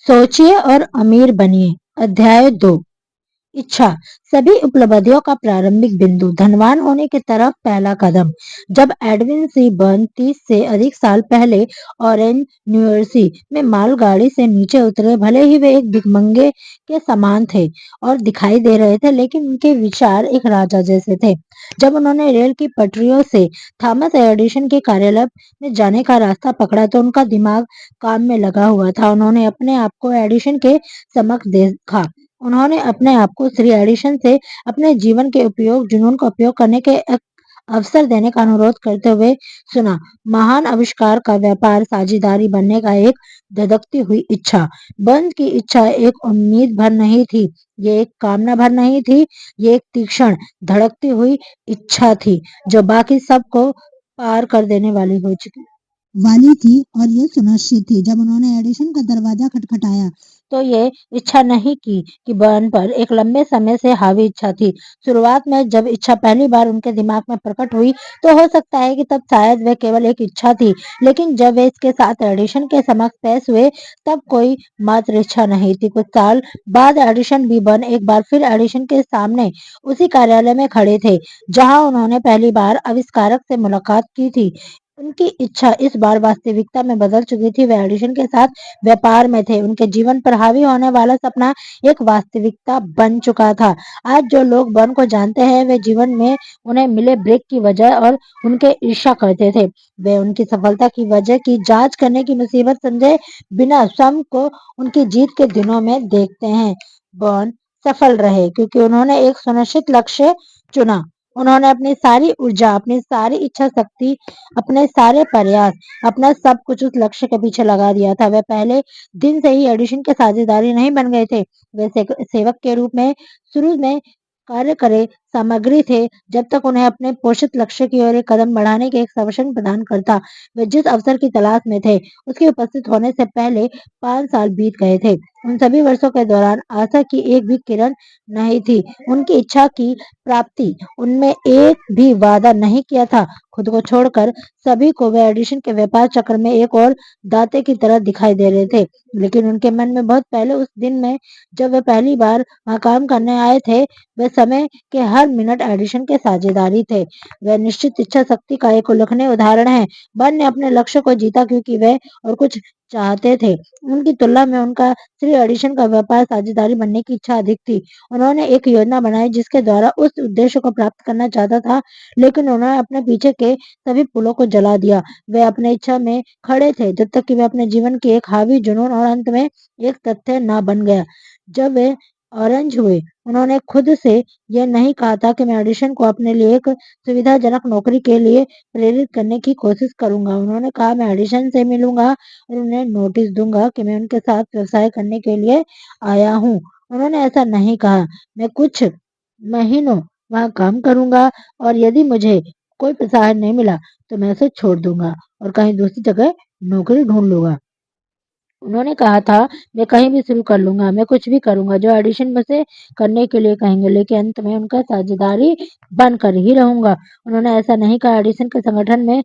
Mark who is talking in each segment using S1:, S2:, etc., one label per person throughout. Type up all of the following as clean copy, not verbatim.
S1: सोचिए और अमीर बनिए। अध्याय 2। इच्छा। सभी उपलब्धियों का प्रारंभिक बिंदु, धनवान होने की तरफ पहला कदम। जब एडविन सी बर्न 30 से अधिक साल पहले ऑरेंज न्यूयर्सी में मालगाड़ी से नीचे उतरे, भले ही वे एक भिखमंगे के समान थे और दिखाई दे रहे थे, लेकिन उनके विचार एक राजा जैसे थे। जब उन्होंने रेल की पटरियों से थॉमस एडिसन के कार्यालय में जाने का रास्ता पकड़ा तो उनका दिमाग काम में लगा हुआ था। उन्होंने अपने आप को एडिसन के समक्ष देखा। उन्होंने अपने आप को श्री एडिसन से अपने जीवन के उपयोग जुनून का उपयोग करने के एक अवसर देने का अनुरोध करते हुए सुना। महान आविष्कार का व्यापार साझेदारी बनने का एक धधकती हुई इच्छा। बंद की इच्छा एक उम्मीद भर नहीं थी, ये एक कामना भर नहीं थी, ये एक तीक्ष्ण धड़कती हुई इच्छा थी जो बाकी सबको पार कर देने वाली थी। और ये सुनिश्चित थी। जब उन्होंने एडिसन का दरवाजा खटखटाया तो ये इच्छा नहीं की कि बर्न पर एक लंबे समय से हावी इच्छा थी। शुरुआत में जब इच्छा पहली बार उनके दिमाग में प्रकट हुई तो हो सकता है कि तब शायद वह केवल एक इच्छा थी, लेकिन जब वे इसके साथ एडिसन के समक्ष पेश हुए तब कोई मात्र इच्छा नहीं थी। कुछ साल बाद एडिसन भी बर्न एक बार फिर एडिसन के सामने उसी कार्यालय में खड़े थे जहां उन्होंने पहली बार आविष्कारक से मुलाकात की थी। उनकी इच्छा इस बार वास्तविकता में बदल चुकी थी। वे एडिसन के साथ व्यापार में थे। उनके जीवन पर हावी होने वाला सपना एक वास्तविकता बन चुका था। आज जो लोग बर्न को जानते हैं वे जीवन में उन्हें मिले ब्रेक की वजह और उनके ईर्ष्या करते थे। वे उनकी सफलता की वजह की जांच करने की मुसीबत समझे बिना स्वयं को उनकी जीत के दिनों में देखते हैं। बर्न सफल रहे क्योंकि उन्होंने एक सुनिश्चित लक्ष्य चुना। उन्होंने अपनी सारी ऊर्जा, अपनी सारी इच्छा शक्ति, अपने सारे प्रयास, अपना सब कुछ उस लक्ष्य के पीछे लगा दिया था। वे पहले दिन से ही एडिसन के साझेदारी नहीं बन गए थे। वे सेवक के रूप में शुरू में कार्य करे सामग्री थे जब तक उन्हें अपने पोषित लक्ष्य की ओर एक कदम बढ़ाने के एक अवसर प्रदान करता। वे जिस अवसर की तलाश में थे उसके उपस्थित होने से पहले 5 साल बीत गए थे। उन सभी वर्षों के दौरान आशा की एक भी किरण नहीं थी। उनकी इच्छा की प्राप्ति उनमें एक भी वादा नहीं किया था। खुद को छोड़कर सभी को वे एडिसन के व्यापार चक्र में एक और दाते की तरह दिखाई दे रहे थे। लेकिन उनके मन में बहुत पहले उस दिन में जब वे पहली बार वहां काम करने आए थे, वे समय के हर मिनट एडिसन के साझेदारी थे। वे निश्चित इच्छा शक्ति का एक उल्लेखनीय उदाहरण है। बर्न ने अपने लक्ष्य को जीता क्योंकि वे और कुछ चाहते थे। उनकी तुलना में उनका श्री एडिसन का व्यापार साझेदारी बनने की इच्छा अधिक थी। उन्होंने एक योजना बनाई जिसके द्वारा उस उद्देश्य को प्राप्त करना चाहता था, लेकिन उन्होंने अपने पीछे के सभी पुलों को जला दिया। वे अपने इच्छा में खड़े थे जब तक कि वे अपने जीवन की एक हावी जुनून और अंत में एक तथ्य ना बन गया। जब वे ऑरेंज हुए उन्होंने खुद से यह नहीं कहा था कि मैं एडिसन को अपने लिए एक सुविधाजनक नौकरी के लिए प्रेरित करने की कोशिश करूंगा। उन्होंने कहा मैं एडिसन से मिलूंगा और उन्हें नोटिस दूंगा कि मैं उनके साथ व्यवसाय करने के लिए आया हूँ। उन्होंने ऐसा नहीं कहा मैं कुछ महीनों वहां काम करूंगा और यदि मुझे कोई प्रोत्साहन नहीं मिला तो मैं उसे छोड़ दूंगा और कहीं दूसरी जगह नौकरी ढूंढ लूंगा। उन्होंने कहा था मैं कहीं भी शुरू कर लूंगा, मैं कुछ भी करूंगा जो एडिशन मुझसे करने के लिए कहेंगे, लेकिन अंत में उनका साझेदारी बनकर ही रहूंगा। उन्होंने ऐसा नहीं कहा एडिसन के संगठन में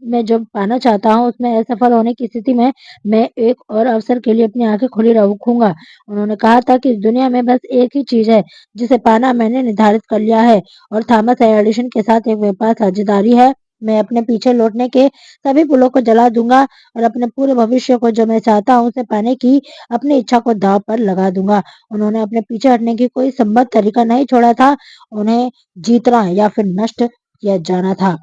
S1: मैं जो पाना चाहता हूँ उसमें असफल होने की स्थिति में मैं एक और अवसर के लिए अपनी आंखें खुली रखूंगा। उन्होंने कहा था कि इस दुनिया में बस एक ही चीज है जिसे पाना मैंने निर्धारित कर लिया है और थॉमस एडिसन के साथ एक व्यापार साझेदारी है। मैं अपने पीछे लौटने के सभी पुलों को जला दूंगा और अपने पूरे भविष्य को जो मैं चाहता हूँ उसे पाने की अपनी इच्छा को दांव पर लगा दूंगा। उन्होंने अपने पीछे हटने की कोई संबद्ध तरीका नहीं छोड़ा था। उन्हें जीतना या फिर नष्ट किया जाना था।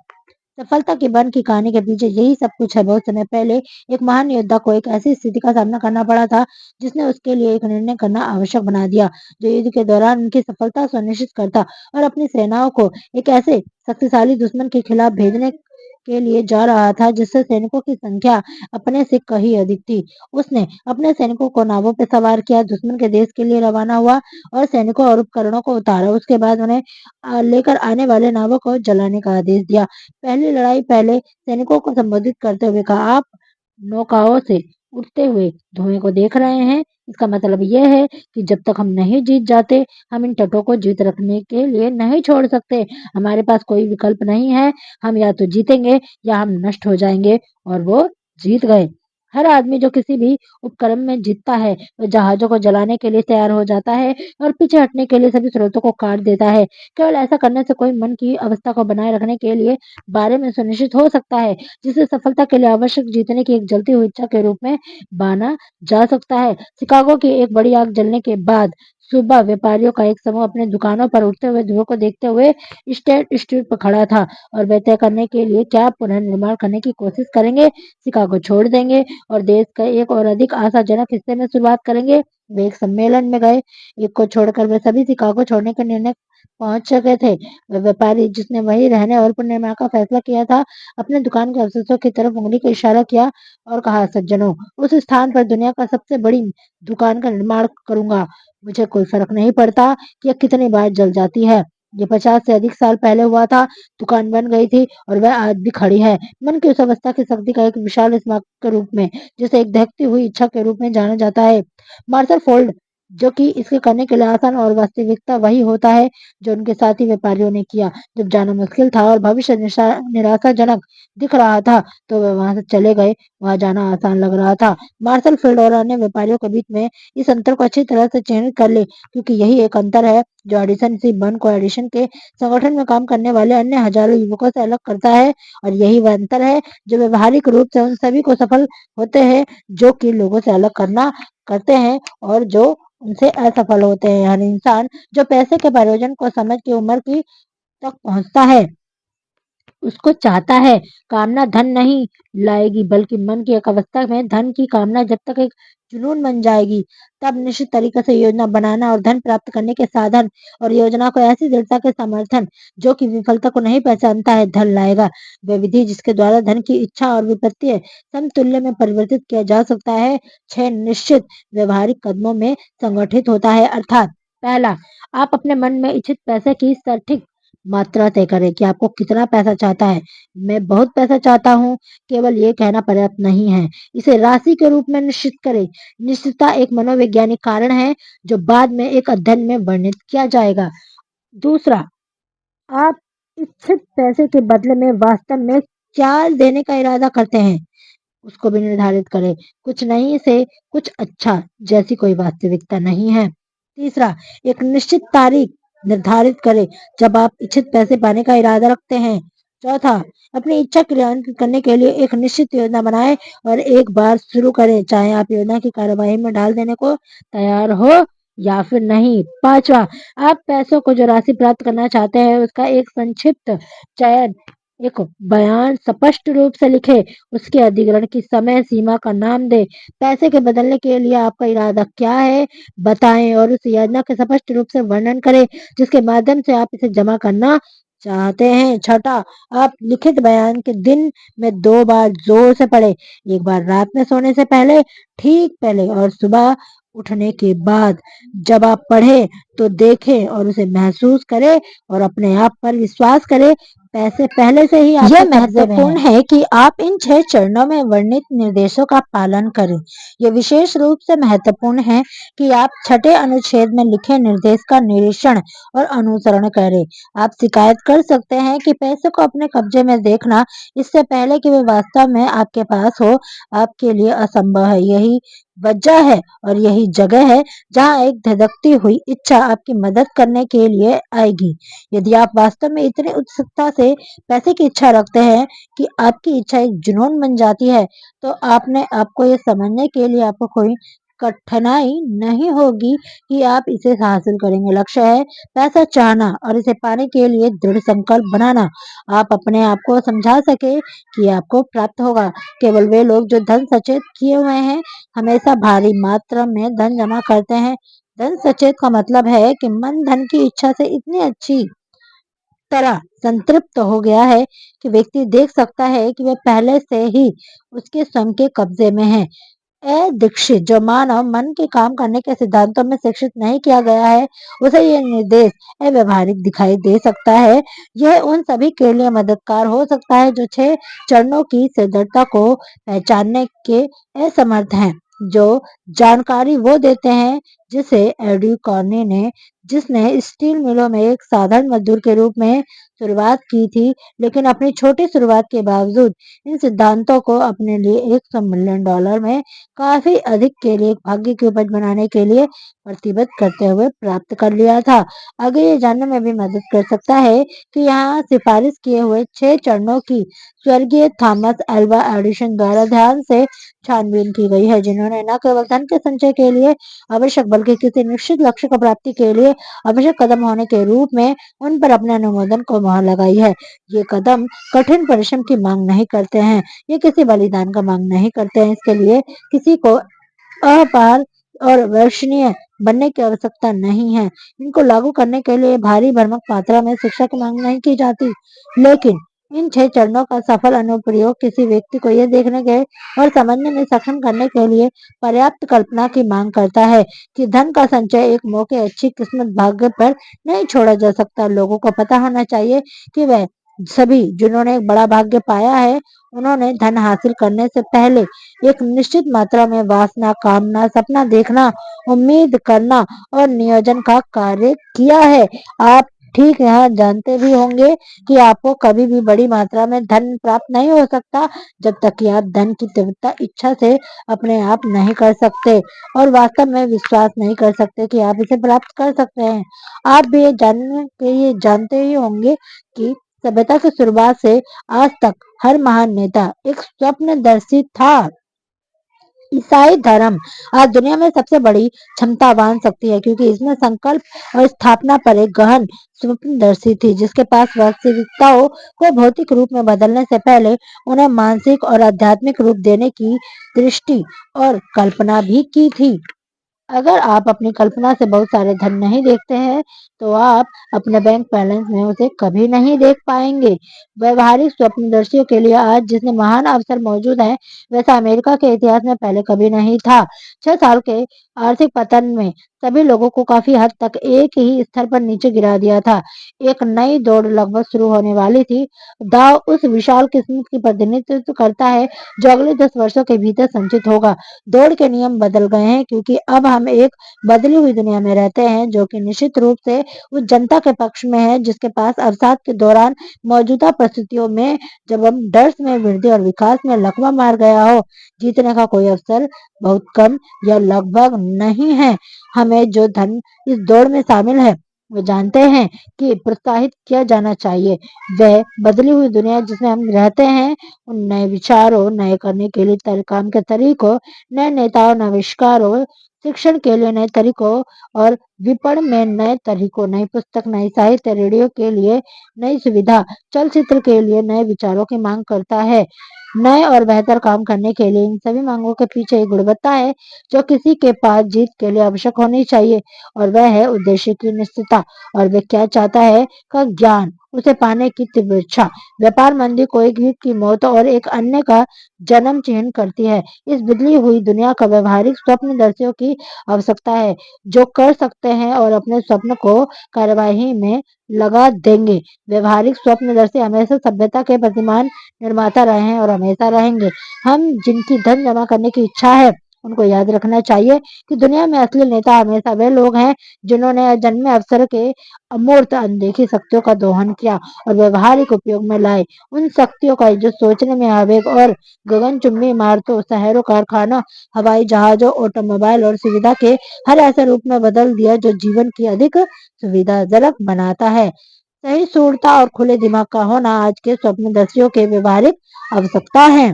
S1: सफलता की बर्न की कहानी के पीछे यही सब कुछ है। बहुत समय पहले एक महान योद्धा को एक ऐसी स्थिति का सामना करना पड़ा था जिसने उसके लिए एक निर्णय करना आवश्यक बना दिया जो युद्ध के दौरान उनकी सफलता सुनिश्चित करता और अपनी सेनाओं को एक ऐसे शक्तिशाली दुश्मन के खिलाफ भेजने के लिए जा रहा था जिससे सैनिकों की संख्या अपने से कहीं अधिक थी। उसने अपने सैनिकों को नावों पर सवार किया, दुश्मन के देश के लिए रवाना हुआ और सैनिकों और उपकरणों को उतारा। उसके बाद उन्हें लेकर आने वाले नावों को जलाने का आदेश दिया। पहली लड़ाई पहले सैनिकों को संबोधित करते हुए कहा आप नौकाओं से उठते हुए धुएं को देख रहे हैं, इसका मतलब यह है कि जब तक हम नहीं जीत जाते हम इन तटों को जीत रखने के लिए नहीं छोड़ सकते। हमारे पास कोई विकल्प नहीं है, हम या तो जीतेंगे या हम नष्ट हो जाएंगे। और वो जीत गए। हर आदमी जो किसी भी उपक्रम में जीतता है, वह जहाज़ों को जलाने के लिए तैयार हो जाता है और पीछे हटने के लिए सभी स्रोतों को काट देता है। केवल ऐसा करने से कोई मन की अवस्था को बनाए रखने के लिए बारे में सुनिश्चित हो सकता है, जिसे सफलता के लिए आवश्यक जीतने की एक जलती हुई इच्छा के रूप में माना जा सकता है। शिकागो की एक बड़ी आग जलने के बाद सुबह व्यापारियों का एक समूह अपने दुकानों पर उठते हुए धुएं को देखते हुए स्टेट स्ट्रीट पर खड़ा था और वे तय करने के लिए क्या पुनर्निर्माण करने की कोशिश करेंगे, शिकागो छोड़ देंगे और देश का एक और अधिक आशाजनक हिस्से में शुरुआत करेंगे। वे एक सम्मेलन में गए, एक को छोड़कर वे सभी शिकागो छोड़ने के निर्णय पहुंच चुके थे। वह व्यापारी जिसने वहीं रहने और पुनर्निर्माण का फैसला किया था, अपने दुकान के अवशेषों की तरफ उंगली को इशारा किया और कहा, सज्जनों, उस स्थान पर दुनिया का सबसे बड़ी दुकान का निर्माण करूंगा। मुझे कोई फर्क नहीं पड़ता कि यह कितनी बार जल जाती है। ये 50 से अधिक साल पहले हुआ था। दुकान बन गई थी और वह आज भी खड़ी है, मन की उस अवस्था की शक्ति का एक विशाल स्मारक के रूप में, जिसे एक दहकती हुई इच्छा के रूप में जाना जाता है। मार्शल फोर्ड, जो कि इसके करने के लिए आसान और वास्तविकता वही होता है जो उनके साथी व्यापारियों ने किया। जब जाना मुश्किल था और भविष्य निराशाजनक दिख रहा था, तो वे वहां से चले गए। वहां जाना आसान लग रहा था। मार्शल फील्ड और अन्य व्यापारियों के बीच में इस अंतर को अच्छी तरह से चिह्नित कर ले, क्योंकि यही एक अंतर है जो एडिसन सी बर्न को एडिशन के संगठन में काम करने वाले अन्य हजारों युवकों से अलग करता है। और यही वह अंतर है जो व्यवहारिक रूप से उन सभी को सफल होते हैं जो कि लोगों से अलग करना करते हैं और जो उनसे असफल होते हैं। हर इंसान जो पैसे के प्रयोजन को समझ की उम्र की तक पहुंचता है, उसको चाहता है। कामना धन नहीं लाएगी, बल्कि मन की एक अवस्था में धन की कामना जब तक एक जुनून बन जाएगी, तब निश्चित तरीके से योजना बनाना और धन प्राप्त करने के साधन और योजना को ऐसी दृढ़ता के समर्थन जो कि विफलता को नहीं पहचानता है, धन लाएगा। वह विधि जिसके द्वारा धन की इच्छा और विपत्ति समतुल्य में परिवर्तित किया जा सकता है, 6 निश्चित व्यवहारिक कदमों में संगठित होता है। अर्थात पहला, आप अपने मन में इच्छित पैसे की सटीक मात्रा तय करें कि आपको कितना पैसा चाहता है। मैं बहुत पैसा चाहता हूँ, केवल ये कहना पर्याप्त नहीं है। इसे राशि के रूप में निश्चित करें। निश्चितता एक मनोवैज्ञानिक कारण है जो बाद में एक अध्ययन में वर्णित किया जाएगा। दूसरा, आप इच्छित पैसे के बदले में वास्तव में क्या देने का इरादा करते हैं, उसको भी निर्धारित करें। कुछ नहीं से कुछ अच्छा जैसी कोई वास्तविकता नहीं है। तीसरा, एक निश्चित तारीख निर्धारित करें जब आप इच्छित पैसे पाने का इरादा रखते हैं। चौथा, अपनी इच्छा क्रियान्वित करने के लिए एक निश्चित योजना बनाएं और एक बार शुरू करें, चाहे आप योजना की कार्यवाही में डाल देने को तैयार हो या फिर नहीं। पांचवा, आप पैसों को जो राशि प्राप्त करना चाहते हैं उसका एक संक्षिप्त चयन, एक बयान स्पष्ट रूप से लिखे, उसके अधिग्रहण की समय सीमा का नाम दे, पैसे के बदलने के लिए आपका इरादा क्या है बताएं और उस योजना के स्पष्ट रूप से वर्णन करें जिसके माध्यम से आप इसे जमा करना चाहते हैं। छठा, आप लिखित बयान के दिन में 2 बार जोर से पढ़ें, एक बार रात में सोने से पहले, ठीक पहले, और सुबह उठने के बाद। जब आप पढ़ें तो देखें और उसे महसूस करें और अपने आप पर विश्वास करें, पैसे पहले से ही
S2: यह
S1: आपके कब्जे में
S2: महत्वपूर्ण
S1: है।
S2: है कि आप इन 6 चरणों में वर्णित निर्देशों का पालन करें। यह विशेष रूप से महत्वपूर्ण है कि आप छठे अनुच्छेद में लिखे निर्देश का निरीक्षण और अनुसरण करें। आप शिकायत कर सकते हैं कि पैसे को अपने कब्जे में देखना इससे पहले कि वे वास्तव में आपके पास हो, आपके लिए असंभव है। यही वजह है और यही जगह है जहां एक धधकती हुई इच्छा आपकी मदद करने के लिए आएगी। यदि आप वास्तव में इतनी उत्सुकता से पैसे की इच्छा रखते हैं कि आपकी इच्छा एक जुनून बन जाती है, तो आपने आपको ये समझने के लिए आपको कोई कठिनाई नहीं होगी कि आप इसे हासिल करेंगे। लक्ष्य है पैसा चाहना और इसे पाने के लिए दृढ़ संकल्प बनाना। आप अपने आप को समझा सके कि आपको प्राप्त होगा। केवल वे लोग जो धन सचेत किए हुए हैं हमेशा भारी मात्रा में धन जमा करते हैं। धन सचेत का मतलब है कि मन धन की इच्छा से इतनी अच्छी तरह संतृप्त हो गया है कि व्यक्ति देख सकता है कि वह पहले से ही उसके स्वयं के कब्जे में है। दीक्षित, जो मानव मन के काम करने के सिद्धांतों में शिक्षित नहीं किया गया है, उसे यह निर्देश अव्यवहारिक दिखाई दे सकता है। यह उन सभी के लिए मददगार हो सकता है जो 6 चरणों की सिद्धता को पहचानने के असमर्थ हैं, जो जानकारी वो देते हैं जिसे एडी कॉर्नी ने, जिसने स्टील मिलों में एक साधारण मजदूर के रूप में शुरुआत की थी, लेकिन अपनी छोटी शुरुआत के बावजूद इन सिद्धांतों को अपने लिए $100 मिलियन में काफी अधिक के लिए एक भाग्य की उपज बनाने के लिए प्रतिबद्ध करते हुए प्राप्त कर लिया था। आगे ये जानने में भी मदद कर सकता है कि यहाँ सिफारिश किए हुए 6 चरणों की स्वर्गीय थॉमस अल्वा एडिसन द्वारा ध्यान से छानबीन की गई है, जिन्होंने न केवल धन के संचय के लिए आवश्यक बल्कि किसी निश्चित लक्ष्य की प्राप्ति के लिए आवश्यक कदम होने के रूप में उन पर अपने अनुमोदन को मोहर लगाई है। ये कदम कठिन परिश्रम की मांग नहीं करते हैं, ये किसी बलिदान का मांग नहीं करते हैं, इसके लिए किसी को अपार और वर्षणीय बनने की आवश्यकता नहीं है। इनको लागू करने के लिए भारी भरमक मात्रा में शिक्षा की मांग नहीं की जाती, लेकिन इन 6 चरणों का सफल अनुप्रयोग किसी व्यक्ति को यह देखने के और समझने में सक्षम करने के लिए पर्याप्त कल्पना की मांग करता है कि धन का संचय एक मौके अच्छी किस्मत भाग्य पर नहीं छोड़ा जा सकता। लोगों को पता होना चाहिए कि वह सभी जिन्होंने एक बड़ा भाग्य पाया है, उन्होंने धन हासिल करने से पहले एक निश्चित मात्रा में वासना, कामना, सपना देखना, उम्मीद करना और नियोजन का कार्य किया है। आप ठीक यहाँ जानते भी होंगे कि आपको कभी भी बड़ी मात्रा में धन प्राप्त नहीं हो सकता जब तक कि आप धन की तीव्रता इच्छा से अपने आप नहीं कर सकते और वास्तव में विश्वास नहीं कर सकते कि आप इसे प्राप्त कर सकते हैं। आप भी ये जानते ही होंगे कि सभ्यता की शुरुआत से आज तक हर महान नेता एक स्वप्नदर्शी था। ईसाई धर्म आज दुनिया में सबसे बड़ी क्षमतावान शक्ति है, क्योंकि इसमें संकल्प और स्थापना पर एक गहन स्वप्नदर्शी थी, जिसके पास वास्तविकताओं को भौतिक रूप में बदलने से पहले उन्हें मानसिक और आध्यात्मिक रूप देने की दृष्टि और कल्पना भी की थी। अगर आप अपनी कल्पना से बहुत सारे धन नहीं देखते हैं, तो आप अपने बैंक बैलेंस में उसे कभी नहीं देख पाएंगे। व्यवहारिक स्वप्नदर्शियों के लिए आज जितने महान अवसर मौजूद हैं, वैसा अमेरिका के इतिहास में पहले कभी नहीं था। 6 साल के आर्थिक पतन में सभी लोगों को काफी हद तक एक ही स्तर पर नीचे गिरा दिया था। एक नई दौड़ लगभग शुरू होने वाली थी। दाव उस विशाल किस्मत की प्रतिनिधित्व करता है जो अगले 10 वर्षों के भीतर संचित होगा। दौड़ के नियम बदल गए हैं, क्योंकि अब हम एक बदली हुई दुनिया में रहते हैं, जो कि निश्चित रूप से उस जनता के पक्ष में है जिसके पास अवसाद के दौरान मौजूदा परिस्थितियों में, जब हम डर में वृद्धि और विकास में लकवा मार गया हो, जीतने का कोई अवसर बहुत कम या लगभग नहीं है। हमें जो धन इस दौड़ में शामिल है, वो जानते हैं कि प्रोत्साहित किया जाना चाहिए। वह बदली हुई दुनिया जिसमें हम रहते हैं, उन नए विचारों, नए करने के लिए काम के तरीकों, नए नेताओं, नवाविष्कारों, शिक्षण के लिए नए तरीकों और विपणन में नए तरीकों, नई पुस्तक, नई साहित्य, रेडियो के लिए नई सुविधा, चलचित्र के लिए नए विचारों की मांग करता है। नए और बेहतर काम करने के लिए इन सभी मांगों के पीछे एक गुणवत्ता है जो किसी के पास जीत के लिए आवश्यक होनी चाहिए, और वह है उद्देश्य की निश्चितता और वह क्या चाहता है का ज्ञान, उसे पाने की तीव्र इच्छा। व्यापार मंदी को एक युग की मौत और एक अन्य का जन्म चिन्ह करती है। इस बदली हुई दुनिया का व्यवहारिक स्वप्नदर्शियों की आवश्यकता है, जो कर सकते हैं और अपने स्वप्न को कार्यवाही में लगा देंगे। व्यवहारिक स्वप्नदर्शी हमेशा सभ्यता के प्रतिमान निर्माता रहे हैं और हमेशा रहेंगे। हम जिनकी धन जमा करने की इच्छा है, उनको याद रखना चाहिए कि दुनिया में असली नेता हमेशा वे लोग हैं जिन्होंने अजन्मे अवसर के अमूर्त अनदेखी शक्तियों का दोहन किया और व्यवहारिक उपयोग में लाए। उन शक्तियों का जो सोचने में आवेग और गगनचुंबी इमारतों, शहरों, कारखानों, हवाई जहाजों, ऑटोमोबाइल और सुविधा के हर ऐसे रूप में बदल दिया जो जीवन की अधिक सुविधाजनक बनाता है। सही सूरता और खुले दिमाग का होना आज के स्वप्नदर्शियों के व्यवहारिक आवश्यकता है।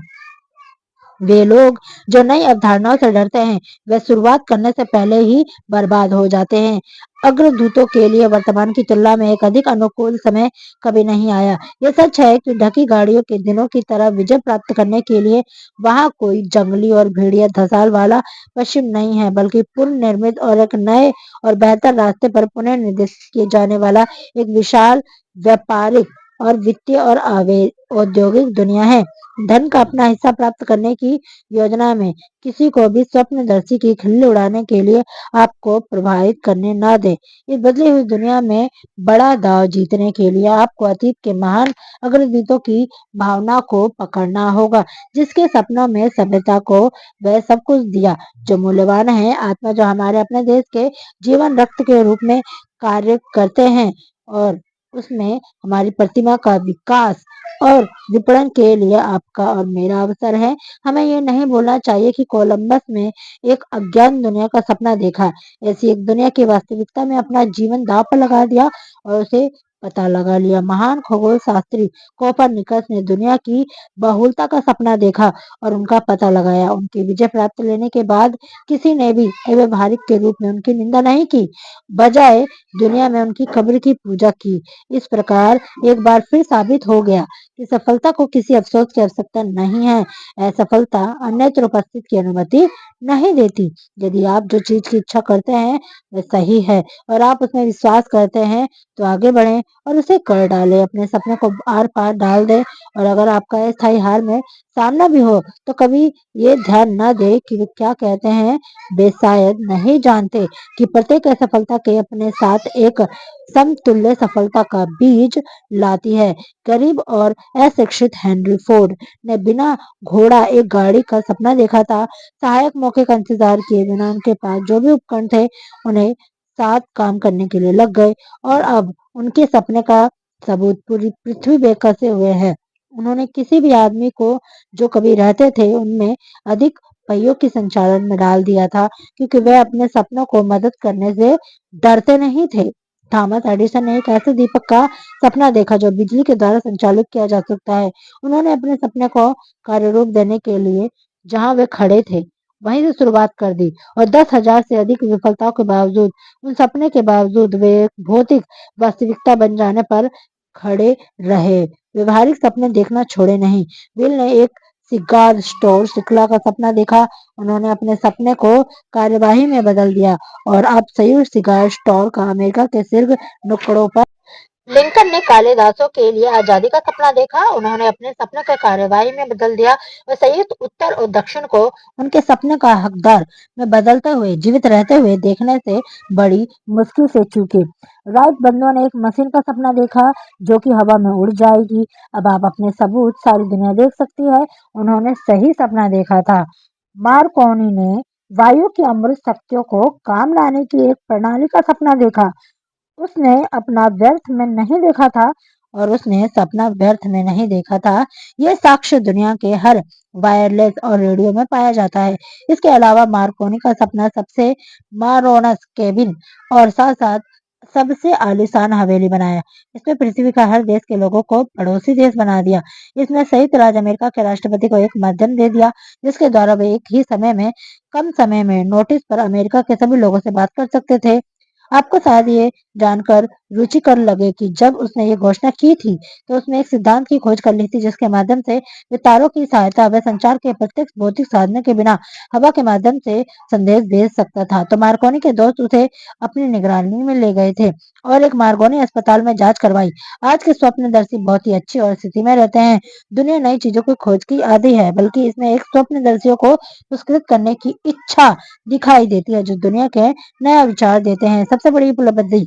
S2: वे लोग जो नई अवधारणाओं से डरते हैं, वे शुरुआत करने से पहले ही बर्बाद हो जाते हैं। अग्रदूतों के लिए वर्तमान की तुलना में एक अधिक अनुकूल समय कभी नहीं आया। यह सच है कि ढकी गाड़ियों के दिनों की तरह विजय प्राप्त करने के लिए वहां कोई जंगली और भेड़िया धसाल वाला पश्चिम नहीं है, बल्कि पुनर्निर्मित और एक नए और बेहतर रास्ते पर पुनः निर्देशित किए जाने वाला एक विशाल व्यापारिक और वित्तीय और औद्योगिक दुनिया है। धन का अपना हिस्सा प्राप्त करने की योजना में किसी को भी स्वप्नदर्शी की खिल्ली उड़ाने के लिए आपको प्रभावित करने न दे। इस बदली हुई दुनिया में बड़ा दांव जीतने के लिए आपको अतीत के महान अग्रदूतों की भावना को पकड़ना होगा, जिसके सपनों में सभ्यता को वह सब कुछ दिया जो मूल्यवान है। आत्मा जो हमारे अपने देश के जीवन रक्त के रूप में कार्य करते हैं और उसमें हमारी प्रतिमा का विकास और विपणन के लिए आपका और मेरा अवसर है। हमें ये नहीं बोलना चाहिए कि कोलंबस ने एक अज्ञात दुनिया का सपना देखा। ऐसी एक दुनिया की वास्तविकता में अपना जीवन दांव पर लगा दिया और उसे पता लगा लिया। महान खगोल शास्त्री कोपरनिकस ने दुनिया की बहुलता का सपना देखा और उनका पता लगाया। उनकी विजय प्राप्त लेने के बाद किसी ने भी व्यवहारिक के रूप में उनकी निंदा नहीं की, बजाय दुनिया में उनकी कब्र की पूजा की। इस प्रकार एक बार फिर साबित हो गया कि सफलता को किसी अफसोस की आवश्यकता नहीं है। असफलता अन्यत्र उपस्थित की अनुमति नहीं देती। यदि आप जो चीज की इच्छा करते हैं वह सही है और आप उसमें विश्वास करते हैं तो आगे बढ़ें और उसे कर डालें, अपने सपने को आर पार डाल दें। और अगर आपका स्थायी हार में सामना भी हो तो कभी ये ध्यान न दे कि वे क्या कहते हैं। वे शायद नहीं जानते कि प्रत्येक असफलता के अपने साथ एक समतुल्य सफलता का बीज लाती है। गरीब और अशिक्षित हेनरी फोर्ड ने बिना घोड़ा एक गाड़ी का सपना देखा था। सहायक मौके का इंतजार किए बिना उनके पास जो भी उपकरण थे उन्हें साथ काम करने के लिए लग गए और अब उनके सपने का सबूत पूरी पृथ्वी पे कसे हुए है। उन्होंने किसी भी आदमी को जो कभी रहते थे उनमें अधिक पहियों की संचालन में डाल दिया था, क्योंकि वे अपने सपनों को मदद करने से डरते नहीं थे। थॉमस एडिसन ने एक ऐसे दीपक का सपना देखा जो बिजली के द्वारा संचालित किया जा सकता है। उन्होंने अपने सपने को कार्यरूप देने के लिए जहां वे खड़े थे वहीं से शुरुआत कर दी और 10,000 से अधिक विफलताओं के बावजूद, उन सपने के बावजूद वे एक भौतिक वास्तविकता बन जाने पर खड़े रहे। व्यवहारिक सपने देखना छोड़े नहीं। बिल ने एक सिगार स्टोर श्रृंखला का सपना देखा। उन्होंने अपने सपने को कार्यवाही में बदल दिया और अब संयुक्त सिगार स्टोर का अमेरिका के शीर्ष नुक्कड़ों पर लिंकन ने काले दासों के लिए आजादी का सपना देखा। उन्होंने अपने सपने को कार्यवाही में बदल दिया और संयुक्त उत्तर और दक्षिण को उनके सपने का हकदार में बदलते हुए जीवित रहते हुए देखने से बड़ी मुश्किल से चूके। राइट बंधुओं ने एक मशीन का सपना देखा जो कि हवा में उड़ जाएगी। अब आप अपने सबूत सारी दुनिया देख सकती है। उन्होंने सही सपना देखा था। मार्कोनी ने वायु की अमृत शक्तियों को काम लाने की एक प्रणाली का सपना देखा। उसने अपना व्यर्थ में नहीं देखा था और उसने सपना व्यर्थ में नहीं देखा था। यह साक्ष्य दुनिया के हर वायरलेस और रेडियो में पाया जाता है। इसके अलावा मार्कोनी का सपना सबसे मारोनस केबिन और साथ साथ सबसे आलीशान हवेली बनाया। इसमें पृथ्वी का हर देश के लोगों को पड़ोसी देश बना दिया। इसमें संयुक्त राज्य अमेरिका के राष्ट्रपति को एक माध्यम दे दिया जिसके द्वारा वे एक ही समय में कम समय में नोटिस पर अमेरिका के सभी लोगों से बात कर सकते थे। आपको शायद ये जानकर रुचिकर लगे कि जब उसने ये घोषणा की थी तो उसने एक सिद्धांत की खोज कर ली थी जिसके माध्यम से वे तारों की सहायता व संचार के प्रत्यक्ष भौतिक साधनों के बिना हवा के माध्यम से संदेश भेज सकता था। तो मार्कोनी के दोस्त उसे अपनी निगरानी में ले गए थे और एक मार्कोनी अस्पताल में जांच करवाई। आज के स्वप्नदर्शी बहुत ही अच्छी और स्थिति में रहते हैं। दुनिया नई चीजों की खोज की आदि है, बल्कि इसमें एक स्वप्नदर्शियों को पुरस्कृत करने की इच्छा दिखाई देती है जो दुनिया के नया विचार देते हैं। सबसे बड़ी उपलब्धि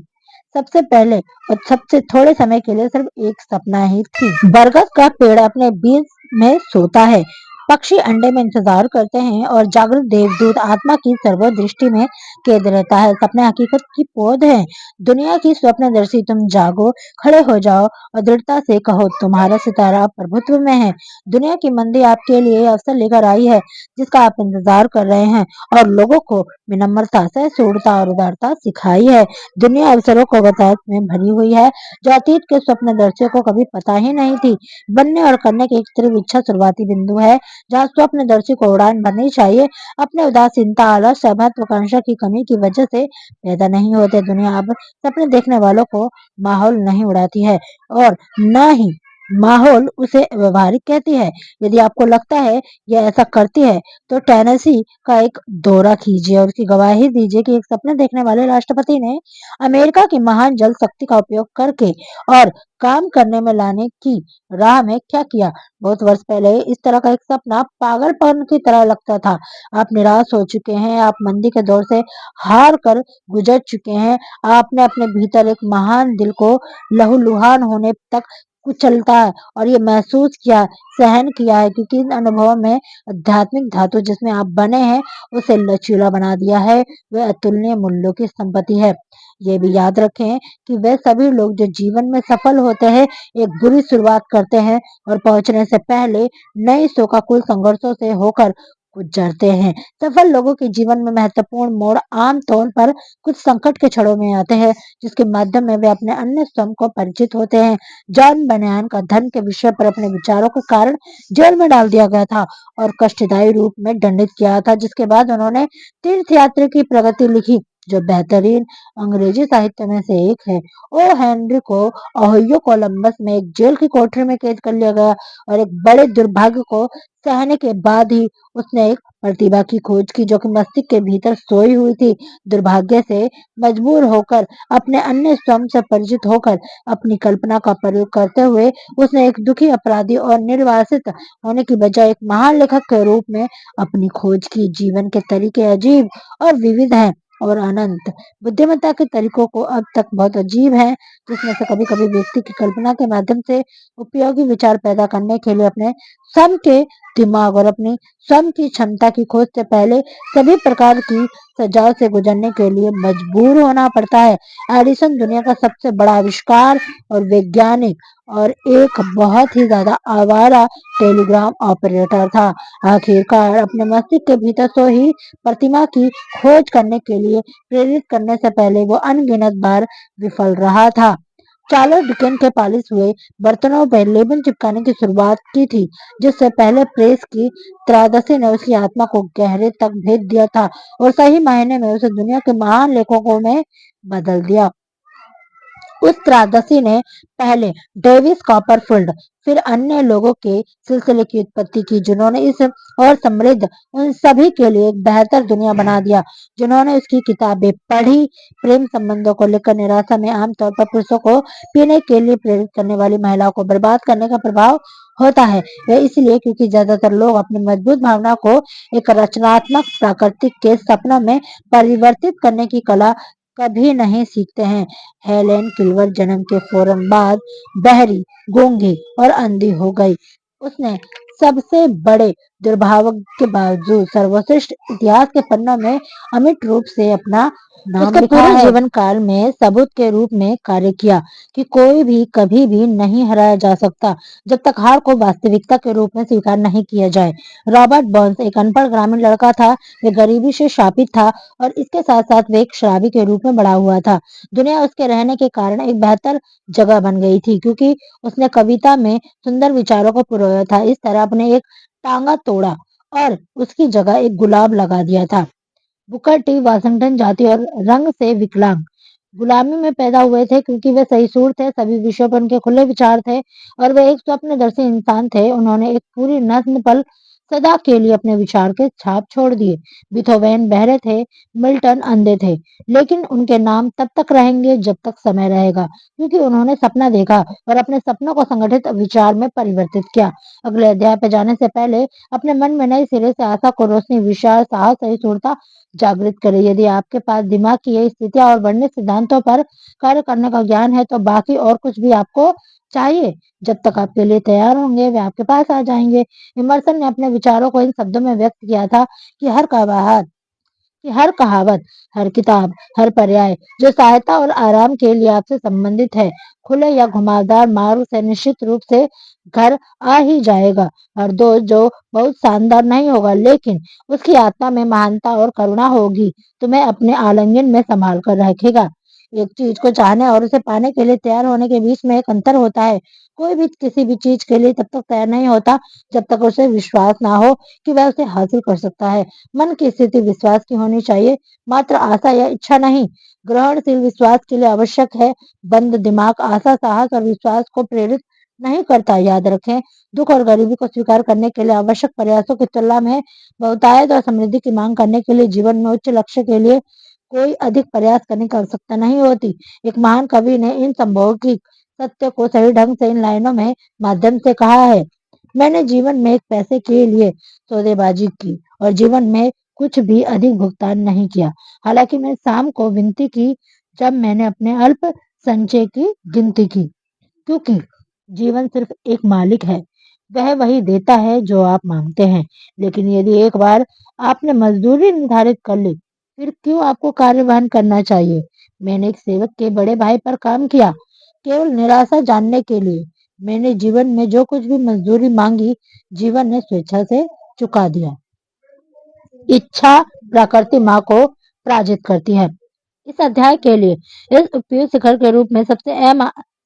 S2: सबसे पहले और सबसे थोड़े समय के लिए सिर्फ एक सपना ही थी। बरगद का पेड़ अपने बीज में सोता है, पक्षी अंडे में इंतजार करते हैं और जागरूक देवदूत आत्मा की सर्वदृष्टि में कैद रहता है। सपने हकीकत की पौध है। दुनिया की स्वप्नदर्शी तुम जागो, खड़े हो जाओ और दृढ़ता से कहो तुम्हारा सितारा प्रभुत्व में है। दुनिया की मंदी आपके लिए अवसर लेकर आई है जिसका आप इंतजार कर रहे हैं और लोगों को विनम्रता, सहिष्णुता और उदारता सिखाई है। दुनिया अवसरों को वसाहत में भरी हुई है जो अतीत के स्वप्नदर्शियों को कभी पता ही नहीं थी। बनने और करने की एक तीव्र इच्छा शुरुआती बिंदु है जहाँ स्वप्नदर्शी को उड़ान भरनी चाहिए। अपने उदासीनता, आलस या महत्वाकांक्षा की कमी की वजह से पैदा नहीं होते। दुनिया अब सपने देखने वालों को माहौल नहीं उड़ाती है और न ही माहौल उसे व्यवहारिक कहती है। यदि आपको लगता है यह ऐसा करती है तो टेनेसी का एक दौरा कीजिए और उसकी गवाही दीजिए कि एक सपने देखने वाले राष्ट्रपति ने अमेरिका की महान जल शक्ति का उपयोग करके और काम करने में लाने की राह में क्या किया। बहुत वर्ष पहले इस तरह का एक सपना पागलपन की तरह लगता था। आप निराश हो चुके हैं, आप मंदी के दौर से हार कर गुजर चुके हैं, आपने अपने भीतर एक महान दिल को लहूलुहान होने तक कुचलता है और ये महसूस किया, सहन किया है, क्योंकि इन अनुभवों में आध्यात्मिक धातु जिसमें आप बने हैं उसे लचीला बना दिया है। वह अतुलनीय मूल्यों की संपत्ति है। ये भी याद रखें कि वे सभी लोग जो जीवन में सफल होते हैं एक बुरी शुरुआत करते हैं और पहुंचने से पहले नई शोकाकुल संघर्षों से होकर गुजरते हैं। सफल लोगों के जीवन में महत्वपूर्ण मोड़ आम तौर पर कुछ संकट के क्षणों में आते हैं, जिसके माध्यम में वे अपने अन्य स्वयं को परिचित होते हैं। जॉन बनयान का धन के विषय पर अपने विचारों के कारण जेल में डाल दिया गया था और कष्टदायी रूप में दंडित किया था, जिसके बाद उन्होंने तीर्थयात्रा की प्रगति लिखी, जो बेहतरीन अंग्रेजी साहित्य में से एक है। ओ हेनरी को ओहियो कोलंबस में एक जेल की कोठरी में कैद कर लिया गया और एक बड़े दुर्भाग्य को सहने के बाद ही उसने एक प्रतिभा की खोज की जो कि मस्तिष्क के भीतर सोई हुई थी। दुर्भाग्य से मजबूर होकर अपने अन्य स्वयं से परिचित होकर अपनी कल्पना का प्रयोग करते हुए उसने एक दुखी अपराधी और निर्वासित होने की बजाय एक महान लेखक के रूप में अपनी खोज की। जीवन के तरीके अजीब और विविध हैं और अनंत बुद्धिमत्ता के तरीकों को अब तक बहुत अजीब है, जिसमें से कभी कभी व्यक्ति की कल्पना के माध्यम से उपयोगी विचार पैदा करने के लिए अपने स्वयं के दिमाग और अपनी स्वयं की क्षमता की खोज से पहले सभी प्रकार की सजाओं से गुजरने के लिए मजबूर होना पड़ता है। एडिसन दुनिया का सबसे बड़ा आविष्कार और वैज्ञानिक और एक बहुत ही ज्यादा आवारा टेलीग्राम ऑपरेटर था। आखिरकार अपने मस्तिष्क के भीतर सो ही प्रतिमा की खोज करने के लिए प्रेरित करने से पहले वो अनगिनत बार विफल रहा था। चार्ल्स डिकेंस के पालिश हुए बर्तनों पर लेबल चिपकाने की शुरुआत की थी, जिससे पहले प्रेस की त्रासदी ने उसकी आत्मा को गहरे तक भेद दिया था और सही मायने में उसे दुनिया के महान लेखकों में बदल दिया। उस त्रासदी ने पहले डेविस कॉपरफील्ड फिर अन्य लोगों के सिलसिले की उत्पत्ति की, जिन्होंने इस और समृद्ध उन सभी के लिए एक बेहतर दुनिया बना दिया जिन्होंने उसकी किताबें पढ़ी। प्रेम संबंधों को लेकर निराशा में आमतौर पर पुरुषों को पीने के लिए प्रेरित करने वाली महिलाओं को बर्बाद करने का प्रभाव होता है। यह इसलिए क्योंकि ज्यादातर लोग अपनी मजबूत भावना को एक रचनात्मक प्राकृतिक के सपनों में परिवर्तित करने की कला कभी नहीं सीखते हैं। हेलेन किलवर जन्म के फौरन बाद बहरी, गूंगी और अंधी हो गई। उसने सबसे बड़े दुर्भावना के बावजूद सर्वश्रेष्ठ इतिहास के पन्नों में अमिट रूप से अपना नाम
S1: उसके
S2: लिखा
S1: पूरे
S2: है।
S1: जीवन काल में सबूत के रूप में कार्य किया कि कोई भी कभी भी नहीं हराया जा सकता जब तक हार को वास्तविकता के रूप में स्वीकार नहीं किया जाए। रॉबर्ट बर्न्स एक अनपढ़ ग्रामीण लड़का था। वह गरीबी से शापित था और इसके साथ साथ वह एक शराबी के रूप में बड़ा हुआ था। दुनिया उसके रहने के कारण एक बेहतर जगह बन गई थी क्योंकि उसने कविता में सुंदर विचारों को पुरोया था। इस तरह अपने एक टांगा तोड़ा और उसकी जगह एक गुलाब लगा दिया था। बुकर टी वाशिंगटन जाति और रंग से विकलांग गुलामी में पैदा हुए थे क्योंकि वे सहिष्णु थे, सभी विषयों पर उनके खुले विचार थे और वे एक स्वप्नदर्शी इंसान थे। उन्होंने एक पूरी नस्ल पर सदा के लिए अपने विचार के छाप छोड़ दिए। बीथोवेन बहरे थे, मिल्टन अंधे थे, लेकिन उनके नाम तब तक रहेंगे जब तक समय रहेगा, क्योंकि उन्होंने सपना देखा और अपने सपनों को संगठित विचार में परिवर्तित किया। अगले अध्याय पर जाने से पहले अपने मन में नए सिरे से आशा को रोशनी, विचार, साहस, सहिष्णुता जागृत करें। यदि आपके पास दिमाग की ये स्थितियां और वर्णित सिद्धांतों पर कार्य करने का ज्ञान है तो बाकी और कुछ भी आपको चाहिए। जब तक आपके लिए तैयार होंगे वे आपके पास आ जाएंगे। इमर्सन ने अपने विचारों को इन शब्दों में व्यक्त किया था कि हर कहावत, हर किताब, हर पर्याय जो सहायता और आराम के लिए आपसे संबंधित है, खुले या घुमावदार मार्ग से निश्चित रूप से घर आ ही जाएगा। हर दोस्त जो बहुत शानदार नहीं होगा लेकिन उसकी आत्मा में महानता और करुणा होगी, तुम्हें अपने आलिंगन में संभाल कर रखेगा। एक चीज को चाहने और उसे पाने के लिए तैयार होने के बीच में एक अंतर होता है। कोई भी किसी भी चीज के लिए तब तक तैयार नहीं होता जब तक उसे विश्वास ना हो कि वह उसे हासिल कर सकता है। मन की स्थिति विश्वास की होनी चाहिए, मात्र आशा या इच्छा नहीं। ग्रहणशील विश्वास के लिए आवश्यक है। बंद दिमाग आशा, साहस और विश्वास को प्रेरित नहीं करता। याद रखें, दुख और गरीबी को स्वीकार करने के लिए आवश्यक प्रयासों की तुलना में बहुतायत और समृद्धि की मांग करने के लिए जीवन में उच्च लक्ष्य के लिए कोई अधिक प्रयास करने की आवश्यकता नहीं होती। एक महान कवि ने इन संभवों की सत्य को सही ढंग से इन लाइनों में माध्यम से कहा है। मैंने जीवन में एक पैसे के लिए सौदेबाजी की और जीवन में कुछ भी अधिक भुगतान नहीं किया। हालांकि मैंने शाम को विनती की जब मैंने अपने अल्प संचय की गिनती की, क्योंकि
S2: जीवन सिर्फ एक मालिक है, वह वही देता है जो आप मांगते हैं। लेकिन यदि एक बार आपने मजदूरी निर्धारित कर ली, फिर क्यों आपको कार्यवाहन करना चाहिए? मैंने एक सेवक के बड़े भाई पर काम किया, केवल निराशा जानने के लिए। मैंने जीवन में जो कुछ भी मजदूरी मांगी, जीवन ने स्वेच्छा से चुका दिया। इच्छा प्रकृति माँ को पराजित करती है। इस अध्याय के लिए इस उपयुक्त शिखर के रूप में सबसे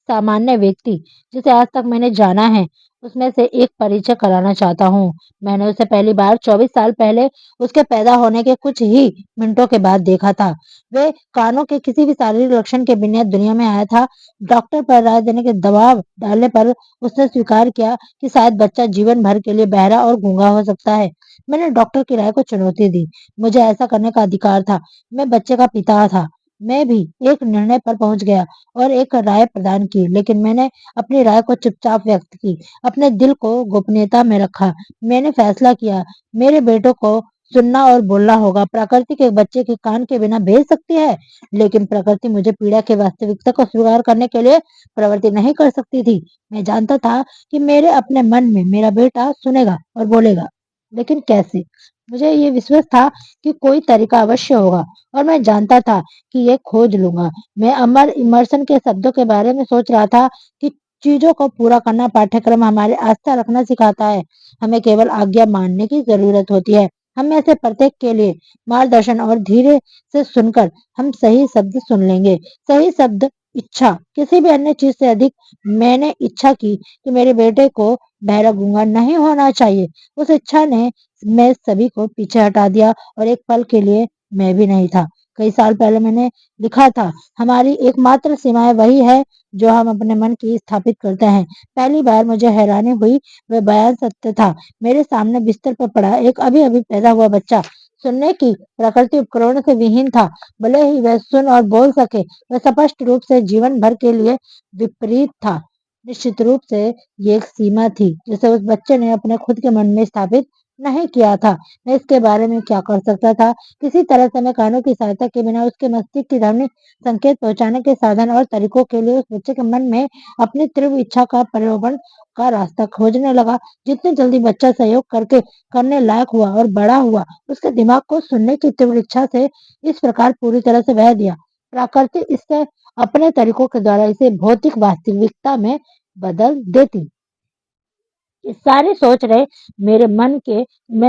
S2: सामान्य व्यक्ति जिसे आज तक मैंने जाना है, उसमें से एक परिचय कराना चाहता हूँ। मैंने उसे पहली बार 24 साल पहले उसके पैदा होने के कुछ ही मिनटों के बाद देखा था। वे कानों के किसी भी शारीरिक लक्षण के बिना दुनिया में आया था। डॉक्टर पर राय देने के दबाव डालने पर उसने स्वीकार किया कि शायद बच्चा जीवन भर के लिए बहरा और गूंगा हो सकता है। मैंने डॉक्टर की राय को चुनौती दी। मुझे ऐसा करने का अधिकार था। मैं बच्चे का पिता था। मैं भी एक निर्णय पर पहुंच गया और एक राय प्रदान की, लेकिन मैंने अपनी राय को चुपचाप व्यक्त की, अपने दिल को गोपनीयता में रखा। मैंने फैसला किया, मेरे बेटों को सुनना और बोलना होगा। प्रकृति के बच्चे के कान के बिना भेज सकती है, लेकिन प्रकृति मुझे पीड़ा के वास्तविकता को स्वीकार करने के लिए प्रवृत्ति नहीं कर सकती थी। मैं जानता था कि मेरे अपने मन में मेरा बेटा सुनेगा और बोलेगा, लेकिन कैसे? मुझे ये विश्वास था कि कोई तरीका अवश्य होगा और मैं जानता था कि ये खोज लूंगा। मैं अमर इमर्सन के शब्दों के बारे में सोच रहा था कि चीजों को पूरा करना पाठ्यक्रम हमारे आस्था रखना सिखाता है। हमें केवल आज्ञा मानने की जरूरत होती है। हम में से प्रत्येक के लिए मार्गदर्शन और धीरे से सुनकर हम सही शब्द सुन लेंगे। सही शब्द इच्छा किसी भी अन्य चीज से अधिक। मैंने इच्छा की कि मेरे बेटे को बहरा गूंगा नहीं होना चाहिए। उस इच्छा ने मैं सभी को पीछे हटा दिया और एक पल के लिए मैं भी नहीं था। कई साल पहले मैंने लिखा था, हमारी एकमात्र सीमाएं वही है जो हम अपने मन की स्थापित करते हैं। पहली बार मुझे हैरानी हुई, वह बयान सत्य था। मेरे सामने बिस्तर पर पड़ा एक अभी अभी पैदा हुआ बच्चा सुनने की प्रकृति उपकरणों से विहीन था। भले ही वह सुन और बोल सके, वह स्पष्ट रूप से जीवन भर के लिए विपरीत था। निश्चित रूप से ये एक सीमा थी जिसे उस बच्चे ने अपने खुद के मन में स्थापित नहीं किया था। मैं इसके बारे में क्या कर सकता था? किसी तरह से मैं कानों की सहायता के बिना उसके मस्तिष्क की ध्वनि संकेत पहुंचाने के साधन और तरीकों के लिए उस बच्चे के मन में अपनी तीव्र इच्छा का प्रलोभन का रास्ता खोजने लगा। जितनी जल्दी बच्चा सहयोग करके करने लायक हुआ और बड़ा हुआ, उसके दिमाग को सुनने की तीव्र इच्छा से इस प्रकार पूरी तरह से बह दिया। प्रकृति इससे अपने तरीकों के द्वारा इसे भौतिक वास्तविकता में बदल देती। ये सारे सोच रहे मेरे मन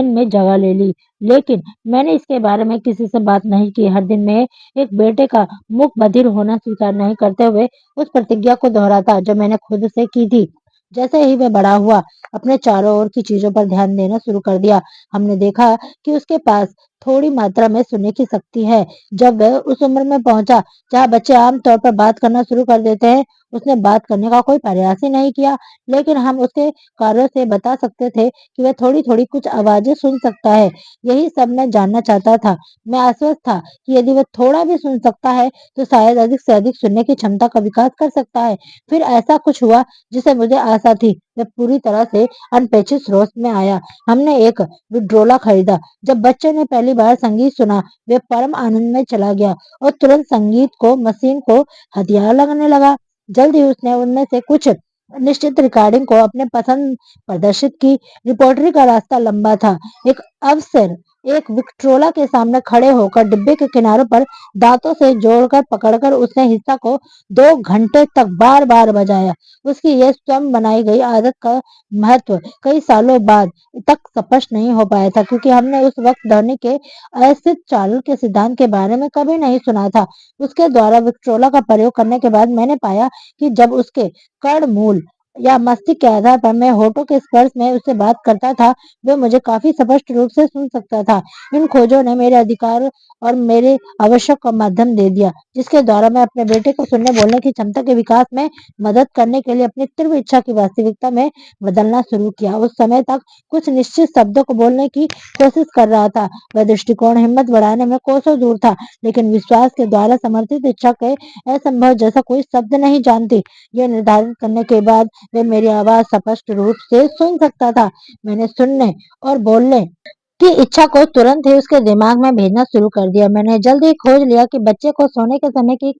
S2: में जगह ले ली, लेकिन मैंने इसके बारे में किसी से बात नहीं की। हर दिन मैं एक बेटे का मुख बधिर होना स्वीकार नहीं करते हुए उस प्रतिज्ञा को दोहराता जो मैंने खुद से की थी। जैसे ही वह बड़ा हुआ, अपने चारों ओर की चीजों पर ध्यान देना शुरू कर दिया। हमने देखा कि उसके पास थोड़ी मात्रा में सुनने की शक्ति है। जब वह उस उम्र में पहुंचा जहाँ बच्चे आमतौर पर बात करना शुरू कर देते हैं, उसने बात करने का कोई प्रयास ही नहीं किया, लेकिन हम उसके कार्यों से बता सकते थे कि वह थोड़ी-थोड़ी कुछ आवाजें सुन सकता है। यही सब मैं जानना चाहता था। मैं आश्वस्त था कि यदि वह थोड़ा भी सुन सकता है, तो शायद अधिक से अधिक सुनने की क्षमता का विकास कर सकता है। फिर ऐसा कुछ हुआ जिसे मुझे आशा थी, वह पूरी तरह से अनपेक्षित स्रोत में आया। हमने एक विट्रोला खरीदा। जब बच्चे ने पहली बार संगीत सुना, वह परम आनंद में चला गया और तुरंत संगीत को मशीन को हथियार लगने लगा। जल्द ही उसने उनमें से कुछ निश्चित रिकॉर्डिंग को अपने पसंद प्रदर्शित की। रिपोर्टरी का रास्ता लंबा था। एक अफसर एक विक्ट्रोला के सामने खड़े होकर डिब्बे के किनारों पर दांतों से जोड़कर पकड़कर उसने हिस्सा को 2 घंटे तक बार बार बजाया। उसकी यह स्वयं बनाई गई आदत का महत्व कई सालों बाद तक स्पष्ट नहीं हो पाया था, क्योंकि हमने उस वक्त ध्वनि के अस्थिर चालन के सिद्धांत के बारे में कभी नहीं सुना था। उसके द्वारा विक्ट्रोला का प्रयोग करने के बाद मैंने पाया कि जब उसके कर्ण मूल या मस्तिष्क के आधार पर मैं होठों के स्पर्श में उससे बात करता था, वह मुझे काफी स्पष्ट रूप से सुन सकता था। इन खोजों ने मेरे अधिकार और मेरे आवश्यक का माध्यम दे दिया, जिसके द्वारा मैं अपने बेटे को सुनने बोलने की क्षमता के विकास में मदद करने के लिए अपनी तीव्र इच्छा की वास्तविकता में बदलना शुरू किया। उस समय तक कुछ निश्चित शब्दों को बोलने की कोशिश कर रहा था। वह दृष्टिकोण हिम्मत बढ़ाने में कोसों दूर था, लेकिन विश्वास के द्वारा समर्थित इच्छा के असंभव जैसा कोई शब्द नहीं जानती। यह निर्धारित करने के बाद वे मेरी आवाज स्पष्ट रूप से सुन सकता था। मैंने सुनने और बोलने की इच्छा को तुरंत ही उसके दिमाग में भेजना शुरू कर दिया। मैंने जल्द ही खोज लिया कि बच्चे को सोने के समय की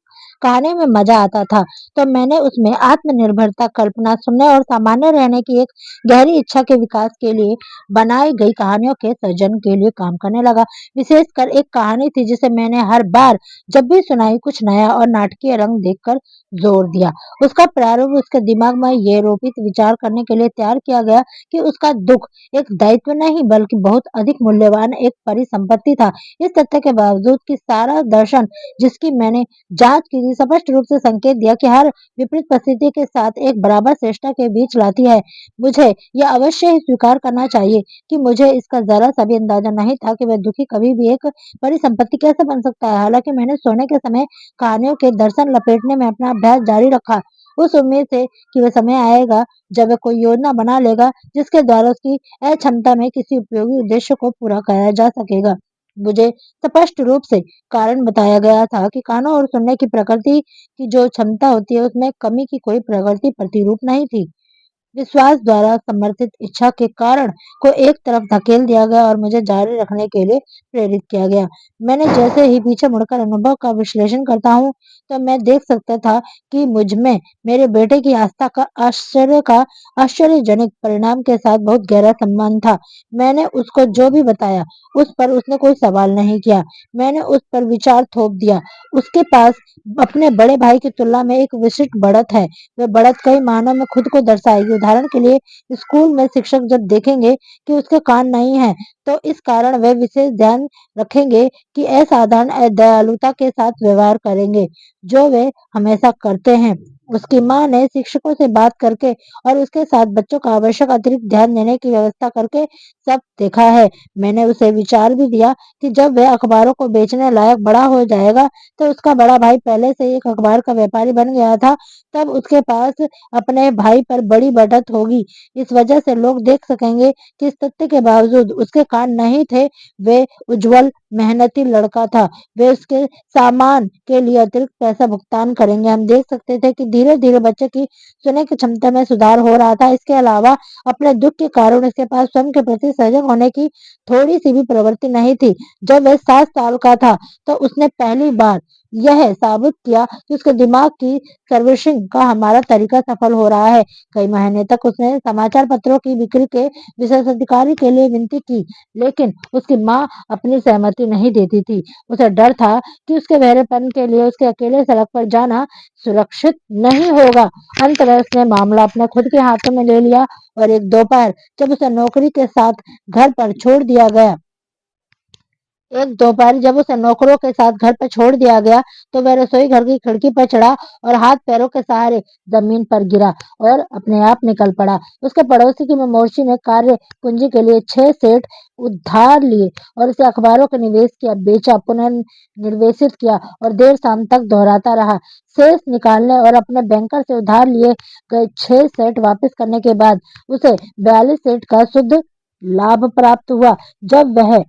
S2: कहानी में मजा आता था, तो मैंने उसमें आत्मनिर्भरता, कल्पना, सुनने और सामान्य रहने की एक गहरी इच्छा के विकास के लिए बनाई गई कहानियों के सृजन के लिए काम करने लगा। विशेषकर एक कहानी थी जिसे मैंने हर बार जब भी सुनाई कुछ नया और नाटकीय रंग देखकर जोर दिया। उसका प्रारंभ उसके दिमाग में ये रोपित विचार करने के लिए तैयार किया गया कि उसका दुख एक दायित्व नहीं बल्कि बहुत अधिक मूल्यवान एक परिसंपत्ति था। इस तथ्य के बावजूद कि सारा दर्शन जिसकी मैंने जांच की थी स्पष्ट रूप से संकेत दिया कि हर विपरीत परिस्थिति के साथ एक बराबर श्रेष्ठता के बीच लाती है। मुझे यह अवश्य ही स्वीकार करना चाहिए कि मुझे इसका जरा सा भी अंदाजा नहीं था कि वह दुखी कभी भी एक परिसंपत्ति कैसे बन सकता है। हालांकि मैंने सोने के समय कहानियों के दर्शन लपेटने में अपना अभ्यास जारी रखा, उस उम्मीद से कि वह समय आएगा जब वह कोई योजना बना लेगा जिसके द्वारा उसकी अक्षमता में किसी उपयोगी उद्देश्य को पूरा किया जा सकेगा। मुझे स्पष्ट रूप से कारण बताया गया था कि कानों और सुनने की प्रकृति की जो क्षमता होती है उसमें कमी की कोई प्रकृति प्रतिरूप नहीं थी। विश्वास द्वारा समर्थित इच्छा के कारण को एक तरफ धकेल दिया गया और मुझे जारी रखने के लिए प्रेरित किया गया। मैंने जैसे ही पीछे मुड़कर अनुभव का विश्लेषण करता हूँ, तो मैं देख सकता था कि मुझ में मेरे बेटे की आस्था का आश्चर्यजनक परिणाम के साथ बहुत गहरा संबंध था। मैंने उसको जो भी बताया, उस पर उसने कोई सवाल नहीं किया। मैंने उस पर विचार थोप दिया। उसके पास अपने बड़े भाई की तुलना में एक विशिष्ट बढ़त है। वह बढ़त कई मायनों में खुद को दर्शाएगी। उदाहरण के लिए स्कूल में शिक्षक जब देखेंगे कि उसके कान नहीं हैं, तो इस कारण वे विशेष ध्यान रखेंगे कि असाधारण दयालुता के साथ व्यवहार करेंगे, जो वे हमेशा करते हैं। उसकी माँ ने शिक्षकों से बात करके और उसके साथ बच्चों का आवश्यक अतिरिक्त ध्यान देने की व्यवस्था करके सब देखा है। मैंने उसे विचार भी दिया कि जब वह अखबारों को बेचने लायक बड़ा हो जाएगा, तो उसका बड़ा भाई पहले से ही एक अखबार का व्यापारी बन गया था, तब उसके पास अपने भाई पर बड़ी बढ़त होगी। इस वजह से लोग देख सकेंगे कि इस तथ्य के बावजूद उसके कान नहीं थे, वे उज्जवल मेहनती लड़का था। वे उसके सामान के लिए अतिरिक्त पैसा भुगतान करेंगे। हम देख सकते थे कि धीरे धीरे बच्चे की सुनने की क्षमता में सुधार हो रहा था। इसके अलावा अपने दुख के कारण उसके पास स्वयं के प्रति सजग होने की थोड़ी सी भी प्रवृत्ति नहीं थी। जब वह 7 साल का था, तो उसने पहली बार यह साबित किया कि उसके दिमाग की सर्विसिंग का हमारा तरीका सफल हो रहा है। कई महीने तक उसने समाचार पत्रों की बिक्री के विशेषाधिकारी के लिए विनती की, लेकिन उसकी माँ अपनी सहमति नहीं देती थी। उसे डर था कि उसके बहरेपन के लिए उसके अकेले सड़क पर जाना सुरक्षित नहीं होगा। अंत में उसने मामला अपने खुद के हाथों में ले लिया और एक दोपहर जब उसे नौकरी के साथ घर पर छोड़ दिया गया एक दोपहर जब उसे नौकरों के साथ घर पर छोड़ दिया गया, तो वह रसोई घर की खिड़की पर चढ़ा और हाथ पैरों के सहारे जमीन पर गिरा और अपने आप निकल पड़ा। उसके पड़ोसी की ममोर्ची ने कार्य पूंजी के लिए 6 सेट उधार लिए और उसे अखबारों का निवेश किया, बेचा, पुनर्निवेशित किया और देर शाम तक दोहराता रहा। शेष निकालने और अपने बैंकर से उधार लिए गए 6 सेट वापस करने के बाद उसे 42 सेट का शुद्ध लाभ प्राप्त हुआ। जब वह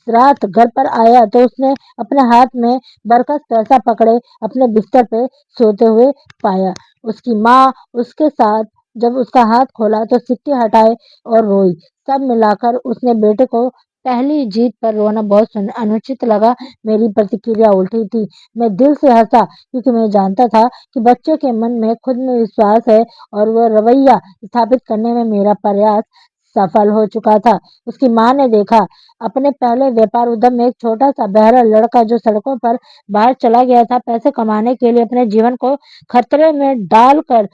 S2: रात घर पर आया तो उसने अपने हाथ में बरकस पैसा पकड़े अपने बिस्तर पे सोते हुए पाया। उसकी माँ उसके साथ जब उसका हाथ खोला तो सिक्के हटाए और रोई। सब मिलाकर उसने बेटे को पहली जीत पर रोना बहुत अनुचित लगा। मेरी प्रतिक्रिया उल्टी थी। मैं दिल से हंसा क्योंकि मैं जानता था कि बच्चे के मन में खुद में विश्वास है और वह रवैया स्थापित करने में मेरा प्रयास सफल हो चुका था। उसकी माँ ने देखा अपने पहले व्यापार उद्यम में एक छोटा सा बहरा लड़का जो सड़कों पर बाहर चला गया था पैसे कमाने के लिए अपने जीवन को खतरे में डालकर।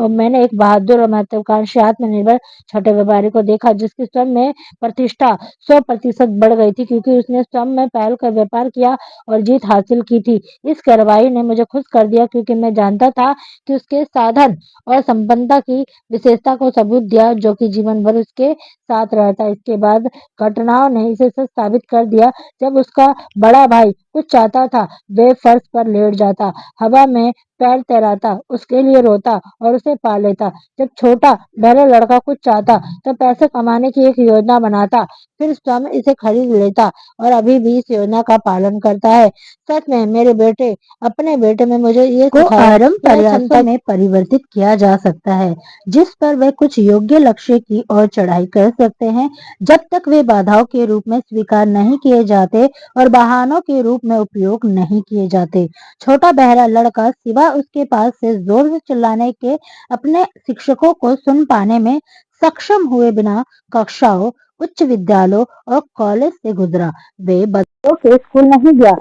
S2: मैंने एक बहादुर और महत्वाकांक्षी आत्मनिर्भर छोटे व्यापारी को देखा जिसकी स्वयं में प्रतिष्ठा 100% बढ़ गई थी क्योंकि उसने स्वयं में पहल कर व्यापार किया और जीत हासिल की थी। इस कार्रवाई ने मुझे खुश कर दिया क्योंकि मैं जानता था कि उसके साधन और संपन्नता की विशेषता को सबूत दिया जो कि जीवन भर उसके साथ रहता। इसके बाद घटनाओं ने इसे सच साबित कर दिया। जब उसका बड़ा भाई कुछ चाहता था, वे फर्श पर लेट जाता, हवा में तैराता, उसके लिए रोता और उसे पाल लेता। जब छोटा बहरा लड़का कुछ चाहता तो पैसे कमाने की एक योजना बनाता, फिर स्वयं इसे खरीद लेता और अभी भी इस योजना का पालन करता है। सच में मेरे बेटे अपने बेटे में मुझे ये
S1: को
S2: सिखाया
S1: आरंभ
S2: कि वह
S1: प्रयासों
S2: क्षमता
S1: में परिवर्तित किया जा सकता है, जिस पर वे कुछ योग्य लक्ष्य की ओर चढ़ाई कर सकते हैं, जब तक वे बाधाओं के रूप में स्वीकार नहीं किए जाते और बहानों के रूप में उपयोग नहीं किए जाते। छोटा बहरा लड़का सिवा उसके पास से जोर से चिल्लाने के अपने शिक्षकों को सुन पाने में सक्षम हुए बिना कक्षाओं, उच्च विद्यालयों और कॉलेज से गुजरा। वे बच्चों के स्कूल नहीं गया।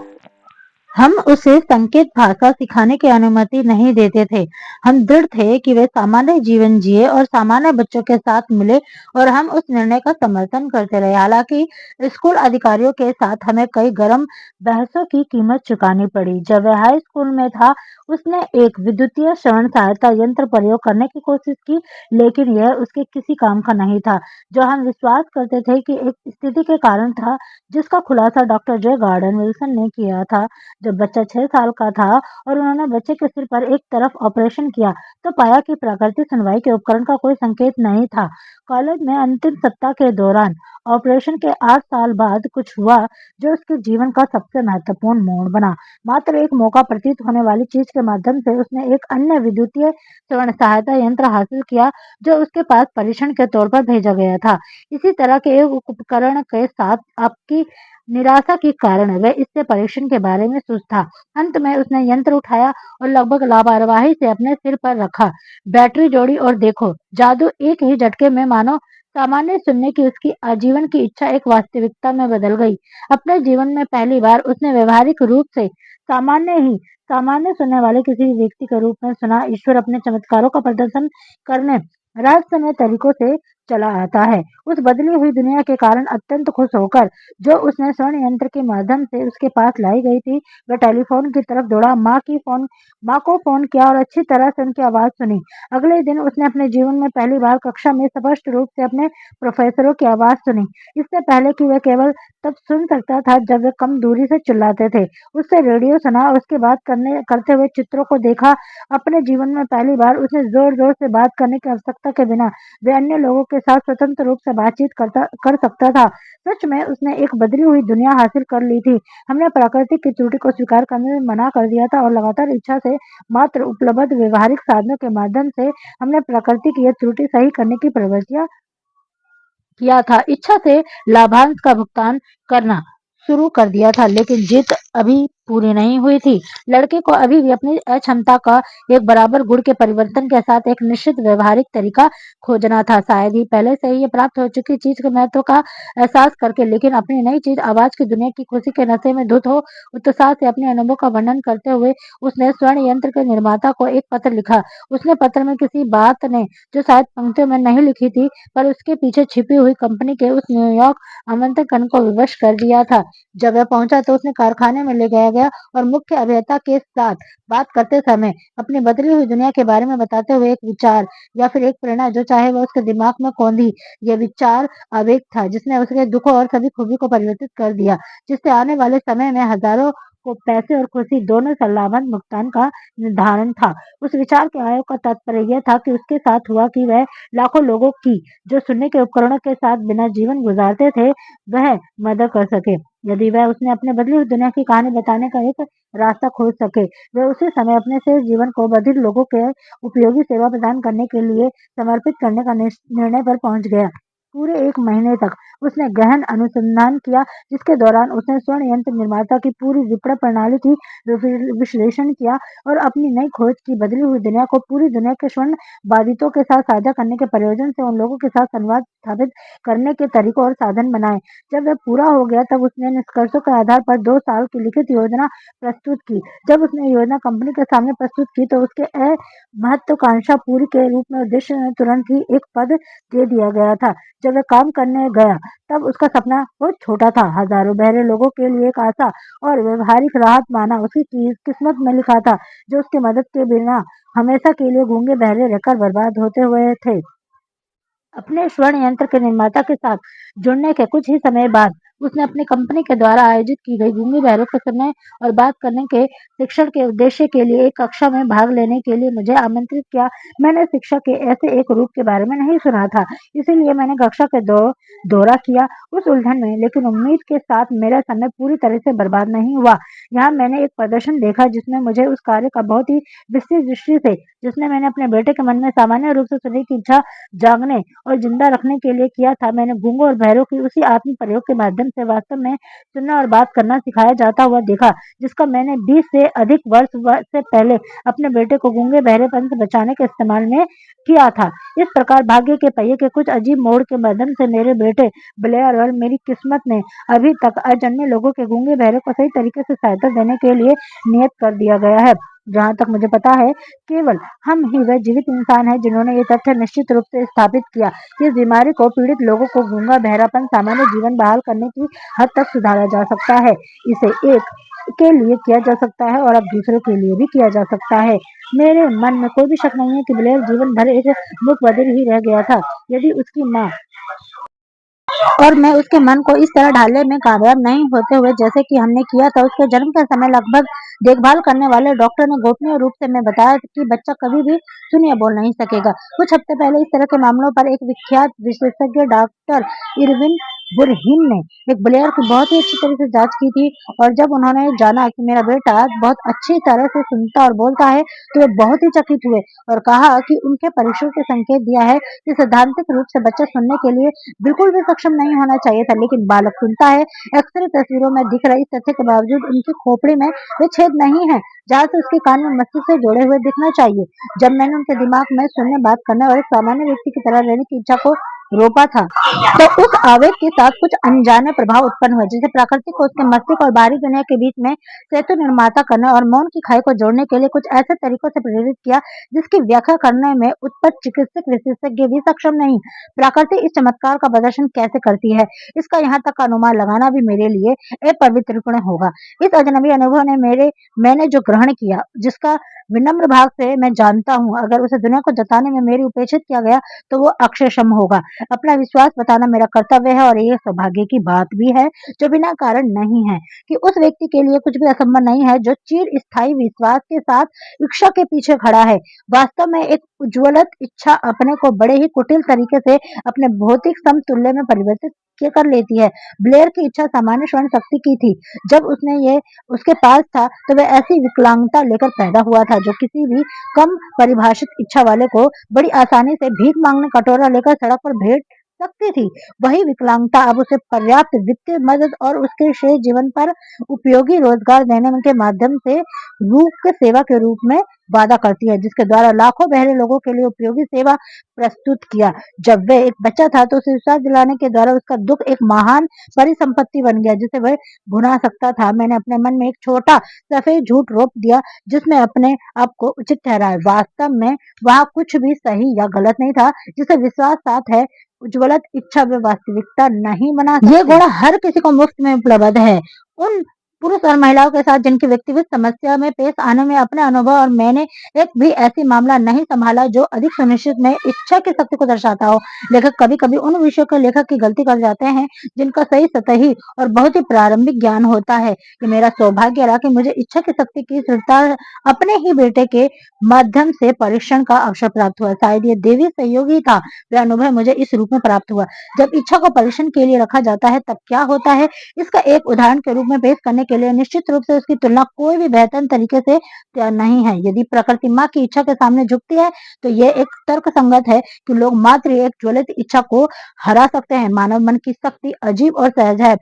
S1: हम उसे संकेत भाषा सिखाने की अनुमति नहीं देते थे। हम दृढ़ थे कि वे सामान्य जीवन जिए और सामान्य बच्चों के साथ मिले और हम उस निर्णय का समर्थन करते रहे। हालांकि स्कूल अधिकारियों के साथ हमें कई गर्म बहसों की कीमत चुकानी पड़ी। जब वह हाई स्कूल में था, उसने एक विद्युतीय श्रवण सहायता यंत्र प्रयोग करने की कोशिश की, लेकिन यह उसके किसी काम का नहीं था। जो हम विश्वास करते थे कि एक स्थिति के कारण था, जिसका खुलासा डॉक्टर जे गार्डन विल्सन ने किया था। जब बच्चा 6 साल का था और उन्होंने बच्चे के सिर पर एक तरफ ऑपरेशन किया, तो पाया कि प्राकृतिक सुनवाई के उपकरण का कोई संकेत नहीं था। कॉलेज में अंतिम सप्ताह के दौरान ऑपरेशन के 8 साल बाद कुछ हुआ जो उसके जीवन का सबसे महत्वपूर्ण मोड़ बना। मात्र एक मौका प्रतीत होने वाली चीज के माध्यम से उसने एक अन्य विद्युतीय श्रवण सहायता यंत्र हासिल किया, जो उसके पास परीक्षण के तौर पर भेजा गया था। इसी तरह के एक उपकरण के साथ आपकी निराशा के कारण वह इससे परीक्षण के बारे में सोचता। अंत में उसने यंत्र उठाया और लगभग लापरवाही से अपने सिर पर रखा, बैटरी जोड़ी और देखो, जादू एक ही झटके में मानो सामान्य सुनने की उसकी आजीवन की इच्छा एक वास्तविकता में बदल गई। अपने जीवन में पहली बार उसने व्यवहारिक रूप से सामान्य सुनने वाले किसी व्यक्ति के रूप में सुना। ईश्वर अपने चमत्कारों का प्रदर्शन करने रहस्यमय तरीकों से चला आता है। उस बदली हुई दुनिया के कारण अत्यंत खुश होकर, जो उसने स्वर्ण यंत्र के माध्यम से उसके पास लाई गई थी, वह टेलीफोन की तरफ दौड़ा, माँ को फोन किया और अच्छी तरह से उनकी आवाज सुनी। अगले दिन उसने अपने जीवन में पहली बार कक्षा में स्पष्ट रूप से अपने प्रोफेसरों की आवाज सुनी। इससे पहले कि वह केवल तब सुन सकता था जब वे कम दूरी से चिल्लाते थे। उससे रेडियो सुना और उसके बात करते हुए चित्रों को देखा। अपने जीवन में पहली बार उसने जोर जोर से बात करने की आवश्यकता के बिना वे अन्य लोगों के साथ स्वतंत्र रूप से बातचीत कर सकता था। सच में उसने एक बदली हुई दुनिया हासिल कर ली थी। हमने प्रकृति की त्रुटि को स्वीकार करने में मना कर दिया था और लगातार इच्छा से मात्र उपलब्ध व्यवहारिक साधनों के माध्यम से हमने प्रकृति की यह त्रुटि सही करने की प्रवृत्तियां किया था। इच्छा से लाभांश का भुगतान करना शुरू कर दिया था, लेकिन जीत अभी पूरी नहीं हुई थी। लड़के को अभी भी अपनी अक्षमता का एक बराबर गुण के परिवर्तन के साथ एक निश्चित व्यवहारिक तरीका खोजना था। शायद ही पहले से ही ये प्राप्त हो चुकी चीज के महत्व का एहसास करके, लेकिन अपनी नई चीज आवाज की दुनिया की खुशी के नशे में धुत हो उत्साह से अपने अनुभव का वर्णन करते हुए उसने स्वर्ण यंत्र के निर्माता को एक पत्र लिखा। उसने पत्र में किसी बात ने जो शायद पंक्तियों में नहीं लिखी थी, पर उसके पीछे छिपी हुई कंपनी के उस न्यूयॉर्क आमंत्रण को विवश कर दिया था। जब वह पहुंचा तो उसने कारखाने में ले गया गया और मुख्य अभियंता के साथ बात करते समय अपनी बदली हुई दुनिया के बारे में बताते हुए एक विचार या फिर एक प्रेरणा जो चाहे वह उसके दिमाग में कौंधी। यह विचार आवेग था जिसने उसके दुखों और सभी खूबी को परिवर्तित कर दिया, जिससे आने वाले समय में हजारों को पैसे और खुशी दोनों से लाभांश भुगतान का निर्धारण था। उस विचार के आयोग का तात्पर्य यह था कि उसके साथ हुआ कि वह लाखों लोगों की जो सुनने के उपकरणों के साथ बिना जीवन गुजारते थे, वह मदद कर सके। यदि वह उसने अपने बदली हुई दुनिया की कहानी बताने का एक रास्ता खोज सके, वह उसी समय अपने शेष जीवन को बधिर लोगों के उपयोगी सेवा प्रदान करने के लिए समर्पित करने का निर्णय पर पहुंच गया। पूरे 1 महीने तक उसने गहन अनुसंधान किया, जिसके दौरान उसने स्वर्ण यंत्र निर्माता की पूरी विपणन प्रणाली की विश्लेषण किया और अपनी नई खोज की बदली हुई दुनिया को पूरी दुनिया के स्वर्ण बाधितों के साथ साझा करने के प्रयोजन से उन लोगों के साथ संवाद स्थापित करने के तरीकों और साधन बनाए। जब वह पूरा हो गया तब उसने निष्कर्षों के आधार पर 2 साल की लिखित योजना प्रस्तुत की। जब उसने योजना कंपनी के सामने प्रस्तुत की तो उसके महत्वाकांक्षा पूरी के रूप में उद्देश्य ने तुरंत ही एक पद दे दिया गया था। जब वह काम करने गया तब उसका सपना बहुत छोटा था, हजारों बहरे लोगों के लिए एक आशा और व्यवहारिक राहत माना उसकी किस्मत में लिखा था, जो उसकी मदद के बिना हमेशा के लिए गूंगे बहरे रहकर बर्बाद होते हुए थे। अपने स्वर्ण यंत्र के निर्माता के साथ जुड़ने के कुछ ही समय बाद
S2: उसने अपनी कंपनी के द्वारा आयोजित की गई गूंगे बहरों के सुनने और बात करने के शिक्षण के उद्देश्य के लिए एक कक्षा में भाग लेने के लिए मुझे आमंत्रित किया। मैंने शिक्षा के ऐसे एक रूप के बारे में नहीं सुना था, इसीलिए मैंने कक्षा के दौरा किया उस उलझन में, लेकिन उम्मीद के साथ मेरा समय पूरी तरह से बर्बाद नहीं हुआ। यहाँ मैंने एक प्रदर्शन देखा जिसमें मुझे उस कार्य का बहुत ही विस्तृत दृष्टि से, जिसने मैंने अपने बेटे के मन में सामान्य रूप से सुनने की इच्छा जागने और जिंदा रखने के लिए किया था। मैंने गूंगों और बहरों की उसी आत्म प्रयोग के माध्यम से वास्तव में सुनना और बात करना सिखाया जाता हुआ देखा, जिसका मैंने 20 से अधिक वर्ष से पहले अपने बेटे को गूंगे बहरेपन से बचाने के इस्तेमाल में किया था। इस प्रकार भाग्य के पहिए के कुछ अजीब मोड़ के माध्यम से मेरे बेटे ब्लेयर और मेरी किस्मत ने अभी तक अजन्मे लोगों के गूंगे बहरे को सही तरीके से सहायता देने के लिए नियत कर दिया गया है। जहाँ तक मुझे पता है, केवल हम ही वह जीवित इंसान हैं जिन्होंने ये तथ्य निश्चित रूप से स्थापित किया कि इस बीमारी को पीड़ित लोगों को गूंगा बहरापन सामान्य जीवन बहाल करने की हद तक सुधारा जा सकता है। इसे एक के लिए किया जा सकता है और अब दूसरों के लिए भी किया जा सकता है। मेरे मन में कोई भी शक नहीं है कि ब्लेयर जीवन भर एक मूक बधिर ही रह गया था। यदि उसकी माँ और मैं उसके मन को इस तरह ढालने में कामयाब नहीं होते हुए जैसे कि हमने किया था, उसके जन्म के समय लगभग देखभाल करने वाले डॉक्टर ने गोपनीय रूप से मैं बताया कि बच्चा कभी भी सुन या बोल नहीं सकेगा। कुछ हफ्ते पहले इस तरह के मामलों पर एक विख्यात विशेषज्ञ डॉक्टर इरविन बुरहीन ने एक ब्लेयर की बहुत ही अच्छी तरह से जांच की थी, और जब उन्होंने जाना कि मेरा बेटा बहुत अच्छी तरह से सुनता और बोलता है, तो वे बहुत ही चकित हुए और कहा कि उनके परीक्षण के संकेत दिया है कि सैद्धांतिक रूप से बच्चा सुनने के लिए बिल्कुल भी सक्षम नहीं होना चाहिए था, लेकिन बालक सुनता है। एक्सरे तस्वीरों में दिख रही इस तथ्य के बावजूद उनकी खोपड़ी में वे छेद नहीं है जहाँ से उसके कान में मस्तिष्क से जुड़े हुए दिखना चाहिए। जब मैंने उनके दिमाग में सुनने, बात करने और एक सामान्य व्यक्ति की तरह रहने की इच्छा को रोपा था, तो उस आवेग के साथ कुछ अनजाने प्रभाव उत्पन्न हुए, जिसे प्रकृति को उसके मस्तिष्क और बाहरी दुनिया के बीच में सेतु निर्माता करने और मौन की खाई को जोड़ने के लिए कुछ ऐसे तरीकों से प्रेरित किया जिसकी व्याख्या करने में उत्पन्न चिकित्सक विशेषज्ञ भी सक्षम नहीं। प्रकृति इस चमत्कार का प्रदर्शन कैसे करती है, इसका यहाँ तक का अनुमान लगाना भी मेरे लिए अपवित्रपूर्ण होगा। इस अजनबी अनुभव ने मैंने जो ग्रहण किया, जिसका विनम्र भाग से मैं जानता हूँ, अगर उसे दुनिया को जताने में मेरी उपेक्षित किया गया तो वो अक्षम होगा। अपना विश्वास बताना मेरा कर्तव्य है, और ये सौभाग्य की बात भी है जो बिना कारण नहीं है कि उस व्यक्ति के लिए कुछ भी असंभव नहीं है जो चिर स्थायी विश्वास के साथ इच्छा के पीछे खड़ा है। वास्तव में एक उज्ज्वलत इच्छा अपने को बड़े ही कुटिल तरीके से अपने भौतिक समतुल्य में परिवर्तित कर लेती है। ब्लेयर की इच्छा सामान्य स्वर्ण शक्ति की थी। जब उसने ये उसके पास था, तो वह ऐसी विकलांगता लेकर पैदा हुआ था जो किसी भी कम परिभाषित इच्छा वाले को बड़ी आसानी से भीख मांगने कटोरा लेकर सड़क पर भेज सकती थी। वही विकलांगता अब उसे पर्याप्त वित्तीय मदद और उसके शेष जीवन पर उपयोगी रोजगार देने के माध्यम से रूप सेवा के रूप में वादा करती है, जिसके द्वारा लाखों बहरे लोगों के लिए उपयोगी सेवा प्रस्तुत किया। जब वह एक बच्चा था, तो उसे विश्वास दिलाने के द्वारा उसका दुख एक महान परिसंपत्ति बन गया जिसे वह भुना सकता था। मैंने अपने मन में एक छोटा सफेद झूठ रोप दिया जिसमें अपने आप को उचित ठहराया। वास्तव में वहाँ कुछ भी सही या गलत नहीं था। जिसे विश्वास साथ है, उज्ज्वलत इच्छा व वास्तविकता नहीं बना सकते। ये गुण हर किसी को मुफ्त में उपलब्ध है। उन पुरुष और महिलाओं के साथ जिनकी व्यक्तिगत समस्या में पेश आने में अपने अनुभव और मैंने एक भी ऐसी मामला नहीं संभाला जो अधिक सुनिश्चित में इच्छा की शक्ति को दर्शाता हो। लेखक कभी कभी उन विषयों के लेखक की गलती कर जाते हैं जिनका सही, सतही और बहुत ही प्रारंभिक ज्ञान होता है। ये मेरा सौभाग्य रहा कि मुझे इच्छा की शक्ति की स्थिरता अपने ही बेटे के माध्यम से परीक्षण का अवसर प्राप्त हुआ। शायद ये देवी सहयोग ही था। वह अनुभव मुझे इस रूप में प्राप्त हुआ। जब इच्छा को परीक्षण के लिए रखा जाता है, तब क्या होता है, इसका एक उदाहरण के रूप में पेश करने के लिए निश्चित रूप से उसकी तुलना कोई भी बेहतर तरीके से तैयार नहीं है। यदि प्रकृति माँ की इच्छा के सामने झुकती है, तो यह एक तर्क संगत है कि लोग मात्र एक ज्वलित इच्छा को हरा सकते हैं। मानव मन की शक्ति अजीब और सहज है।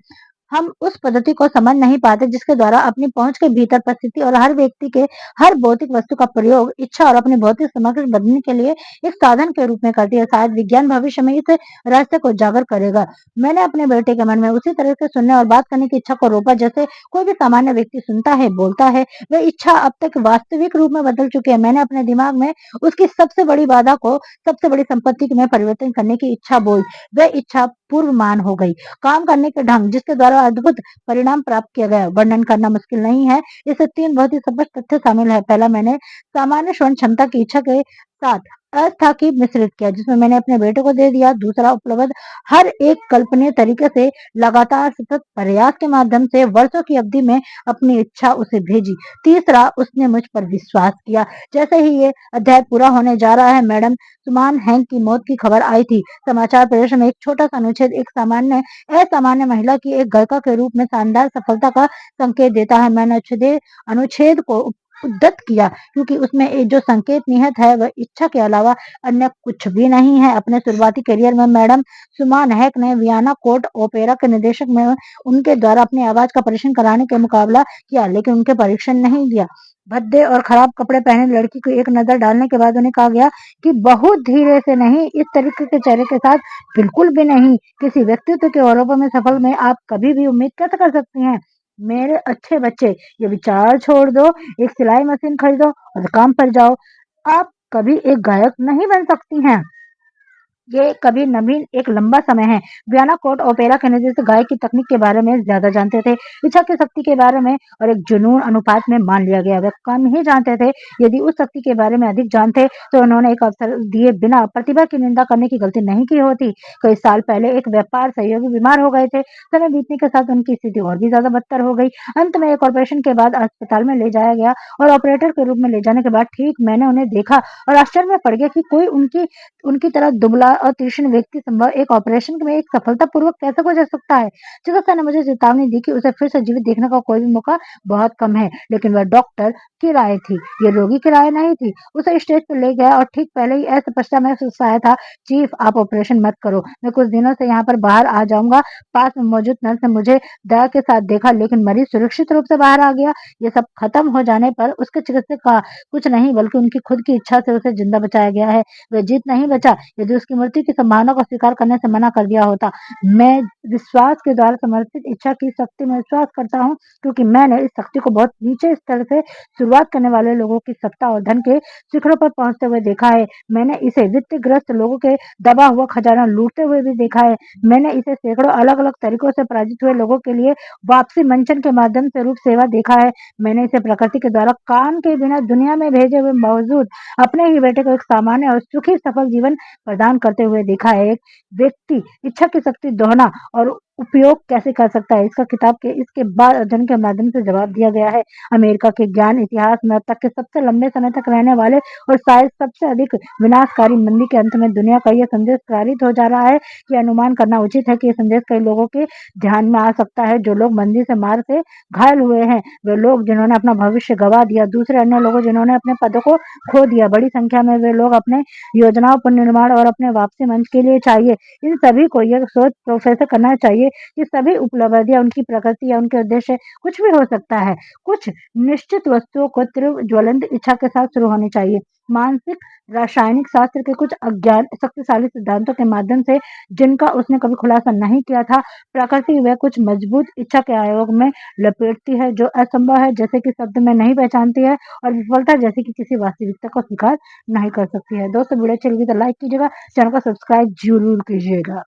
S2: हम उस पद्धति को समझ नहीं पाते जिसके द्वारा अपनी पहुंच के भीतर परिस्थिति और हर व्यक्ति के हर भौतिक वस्तु का प्रयोग इच्छा और अपनी भौतिक सामग्री बदलने के लिए एक साधन के रूप में करती है। शायद विज्ञान भविष्य में इस रहस्य को उजागर करेगा। मैंने अपने बेटे के मन में उसी तरह से सुनने और बात करने की इच्छा को रोपा जैसे कोई भी सामान्य व्यक्ति सुनता है, बोलता है। वह इच्छा अब तक वास्तविक रूप में बदल चुकी है। मैंने अपने दिमाग में उसकी सबसे बड़ी बाधा को सबसे बड़ी संपत्ति में परिवर्तन करने की इच्छा बोई। वह इच्छा पूर्वमान हो गई। काम करने के ढंग जिसके द्वारा अद्भुत परिणाम प्राप्त किया गया, वर्णन करना मुश्किल नहीं है। इससे 3 बहुत ही स्पष्ट तथ्य शामिल है। पहला, मैंने सामान्य श्रवण क्षमता की इच्छा के साथ अवस्था की मिश्रित किया, जिसमें मैंने अपने बेटे को दे दिया। दूसरा, उपलब्ध हर एक कल्पनीय तरीके से लगातार सतत प्रयास के माध्यम से वर्षों की अवधि में अपनी इच्छा उसे भेजी। तीसरा, उसने मुझ पर विश्वास किया। जैसे ही ये अध्याय पूरा होने जा रहा है, मैडम सुमान हैंक की मौत की खबर आई थी। समाचार प्रदर्शन में एक छोटा सा अनुच्छेद एक सामान्य असामान्य महिला की एक गायिका के रूप में शानदार सफलता का संकेत देता है। मैंने अनुच्छेद को उद्धत किया क्योंकि उसमें जो संकेत निहित है वह इच्छा के अलावा अन्य कुछ भी नहीं है। अपने शुरुआती करियर में मैडम सुमान हैक ने वियना कोर्ट ओपेरा के निर्देशक में उनके द्वारा अपनी आवाज का परीक्षण कराने के मुकाबला किया, लेकिन उनके परीक्षण नहीं दिया। भद्दे और खराब कपड़े पहने लड़की को एक नजर डालने के बाद उन्हें कहा गया कि बहुत धीरे से नहीं, इस तरीके के चेहरे के साथ बिल्कुल भी नहीं। किसी व्यक्तित्व के आरोपों में सफल में आप कभी भी उम्मीद कैसे कर सकती हैं? मेरे अच्छे बच्चे, ये विचार छोड़ दो, एक सिलाई मशीन खरीदो और काम पर जाओ। आप कभी एक गायक नहीं बन सकती हैं। ये कभी नवीन एक लंबा समय है। वियना कोर्ट ओपेरा के निर्देशक गायक की तकनीक के बारे में ज्यादा जानते थे, इच्छा की शक्ति के बारे में और एक जुनून अनुपात में मान लिया गया। वे कम ही जानते थे। यदि उस शक्ति के बारे में अधिक जानते तो उन्होंने एक अवसर दिए बिना प्रतिभा की निंदा करने की गलती नहीं की होती। कई साल पहले एक व्यापार सहयोगी बीमार हो गए थे। समय बीतने के साथ उनकी स्थिति और भी ज्यादा बदतर हो गई। अंत में एक ऑपरेशन के बाद अस्पताल में ले जाया गया और ऑपरेटर के रूप में ले जाने के बाद ठीक मैंने उन्हें देखा और आश्चर्य में पड़ गया कि कोई उनकी उनकी तरह दुबला और तीक्ष्ण व्यक्ति संभव एक ऑपरेशन में एक सफलतापूर्वक कैसे गुजर सकता है। चिकित्सा ने मुझे चेतावनी दी कि उसे फिर से जीवित देखने का कोई भी मौका बहुत कम है, लेकिन वह डॉक्टर की राय थी, ये रोगी की राय नहीं थी। उसे स्टेज पर ले गया और ठीक पहले ही अस्पष्टता में सुस्ताया था, चीफ आप ऑपरेशन मत करो, मैं कुछ दिनों से यहाँ पर बाहर आ जाऊंगा। पास में मौजूद नर्स ने मुझे दया के साथ देखा, लेकिन मरीज सुरक्षित रूप से बाहर आ गया। ये सब खत्म हो जाने पर उसके चिकित्सक का कुछ नहीं बल्कि उनकी खुद की इच्छा से उसे जिंदा बचाया गया है। वह जीत नहीं बचा। यदि उसकी मृत्यु की संभावना को स्वीकार करने से मना कर दिया होता। मैं विश्वास के द्वारा समर्थित इच्छा की शक्ति में विश्वास करता हूँ, क्योंकि मैंने इस शक्ति को बहुत नीचे स्तर से शुरुआत करने वाले लोगों की सत्ता और धन के शिखरों पर पहुंचते हुए देखा है। मैंने इसे वित्तग्रस्त लोगों के दबा हुआ खजाना लूटते हुए भी देखा है। मैंने इसे सैकड़ों अलग अलग तरीकों से पराजित हुए लोगों के लिए वापसी मंचन के माध्यम से रूप सेवा देखा है। मैंने इसे प्रकृति के द्वारा काम के बिना दुनिया में भेजे हुए बावजूद अपने ही बेटे को एक सामान्य और सुखी सफल जीवन प्रदान करते हुए देखा है। एक व्यक्ति इच्छा की शक्ति दोहना और उपयोग कैसे कर सकता है, इसका किताब के इसके बाद अध्ययन के माध्यम से जवाब दिया गया है। अमेरिका के ज्ञान इतिहास में अब तक के सबसे लंबे समय तक रहने वाले और शायद सबसे अधिक विनाशकारी मंदी के अंत में दुनिया का यह संदेश पारित हो जा रहा है कि अनुमान करना उचित है कि यह संदेश कई लोगों के ध्यान में आ सकता है। जो लोग मंदी से मार से घायल हुए हैं, वे लोग जिन्होंने अपना भविष्य गवा दिया, दूसरे अन्य लोगों जिन्होंने अपने पदों को खो दिया, बड़ी संख्या में वे लोग अपने योजनाओं पर निर्माण और अपने वापसी मंच के लिए चाहिए। इन सभी को यह सोच प्रोफेसर करना चाहिए कि सभी उपलब्धियां उनकी प्रकृति या उनके उद्देश्य कुछ भी हो सकता है। कुछ निश्चित वस्तुओं को तीव्र ज्वलंत इच्छा के साथ शुरू होनी चाहिए। मानसिक रासायनिक शास्त्र के कुछ अज्ञान शक्तिशाली सिद्धांतों के माध्यम से, जिनका उसने कभी खुलासा नहीं किया था, प्रकृति वह कुछ मजबूत इच्छा के आयोग में लपेटती है जो असंभव है जैसे कि शब्द में नहीं पहचानती है और विफलता जैसे कि किसी वास्तविकता को स्वीकार नहीं कर सकती है। दोस्तों, वीडियो अच्छी लगी तो लाइक कीजिएगा, चैनल को सब्सक्राइब जरूर कीजिएगा।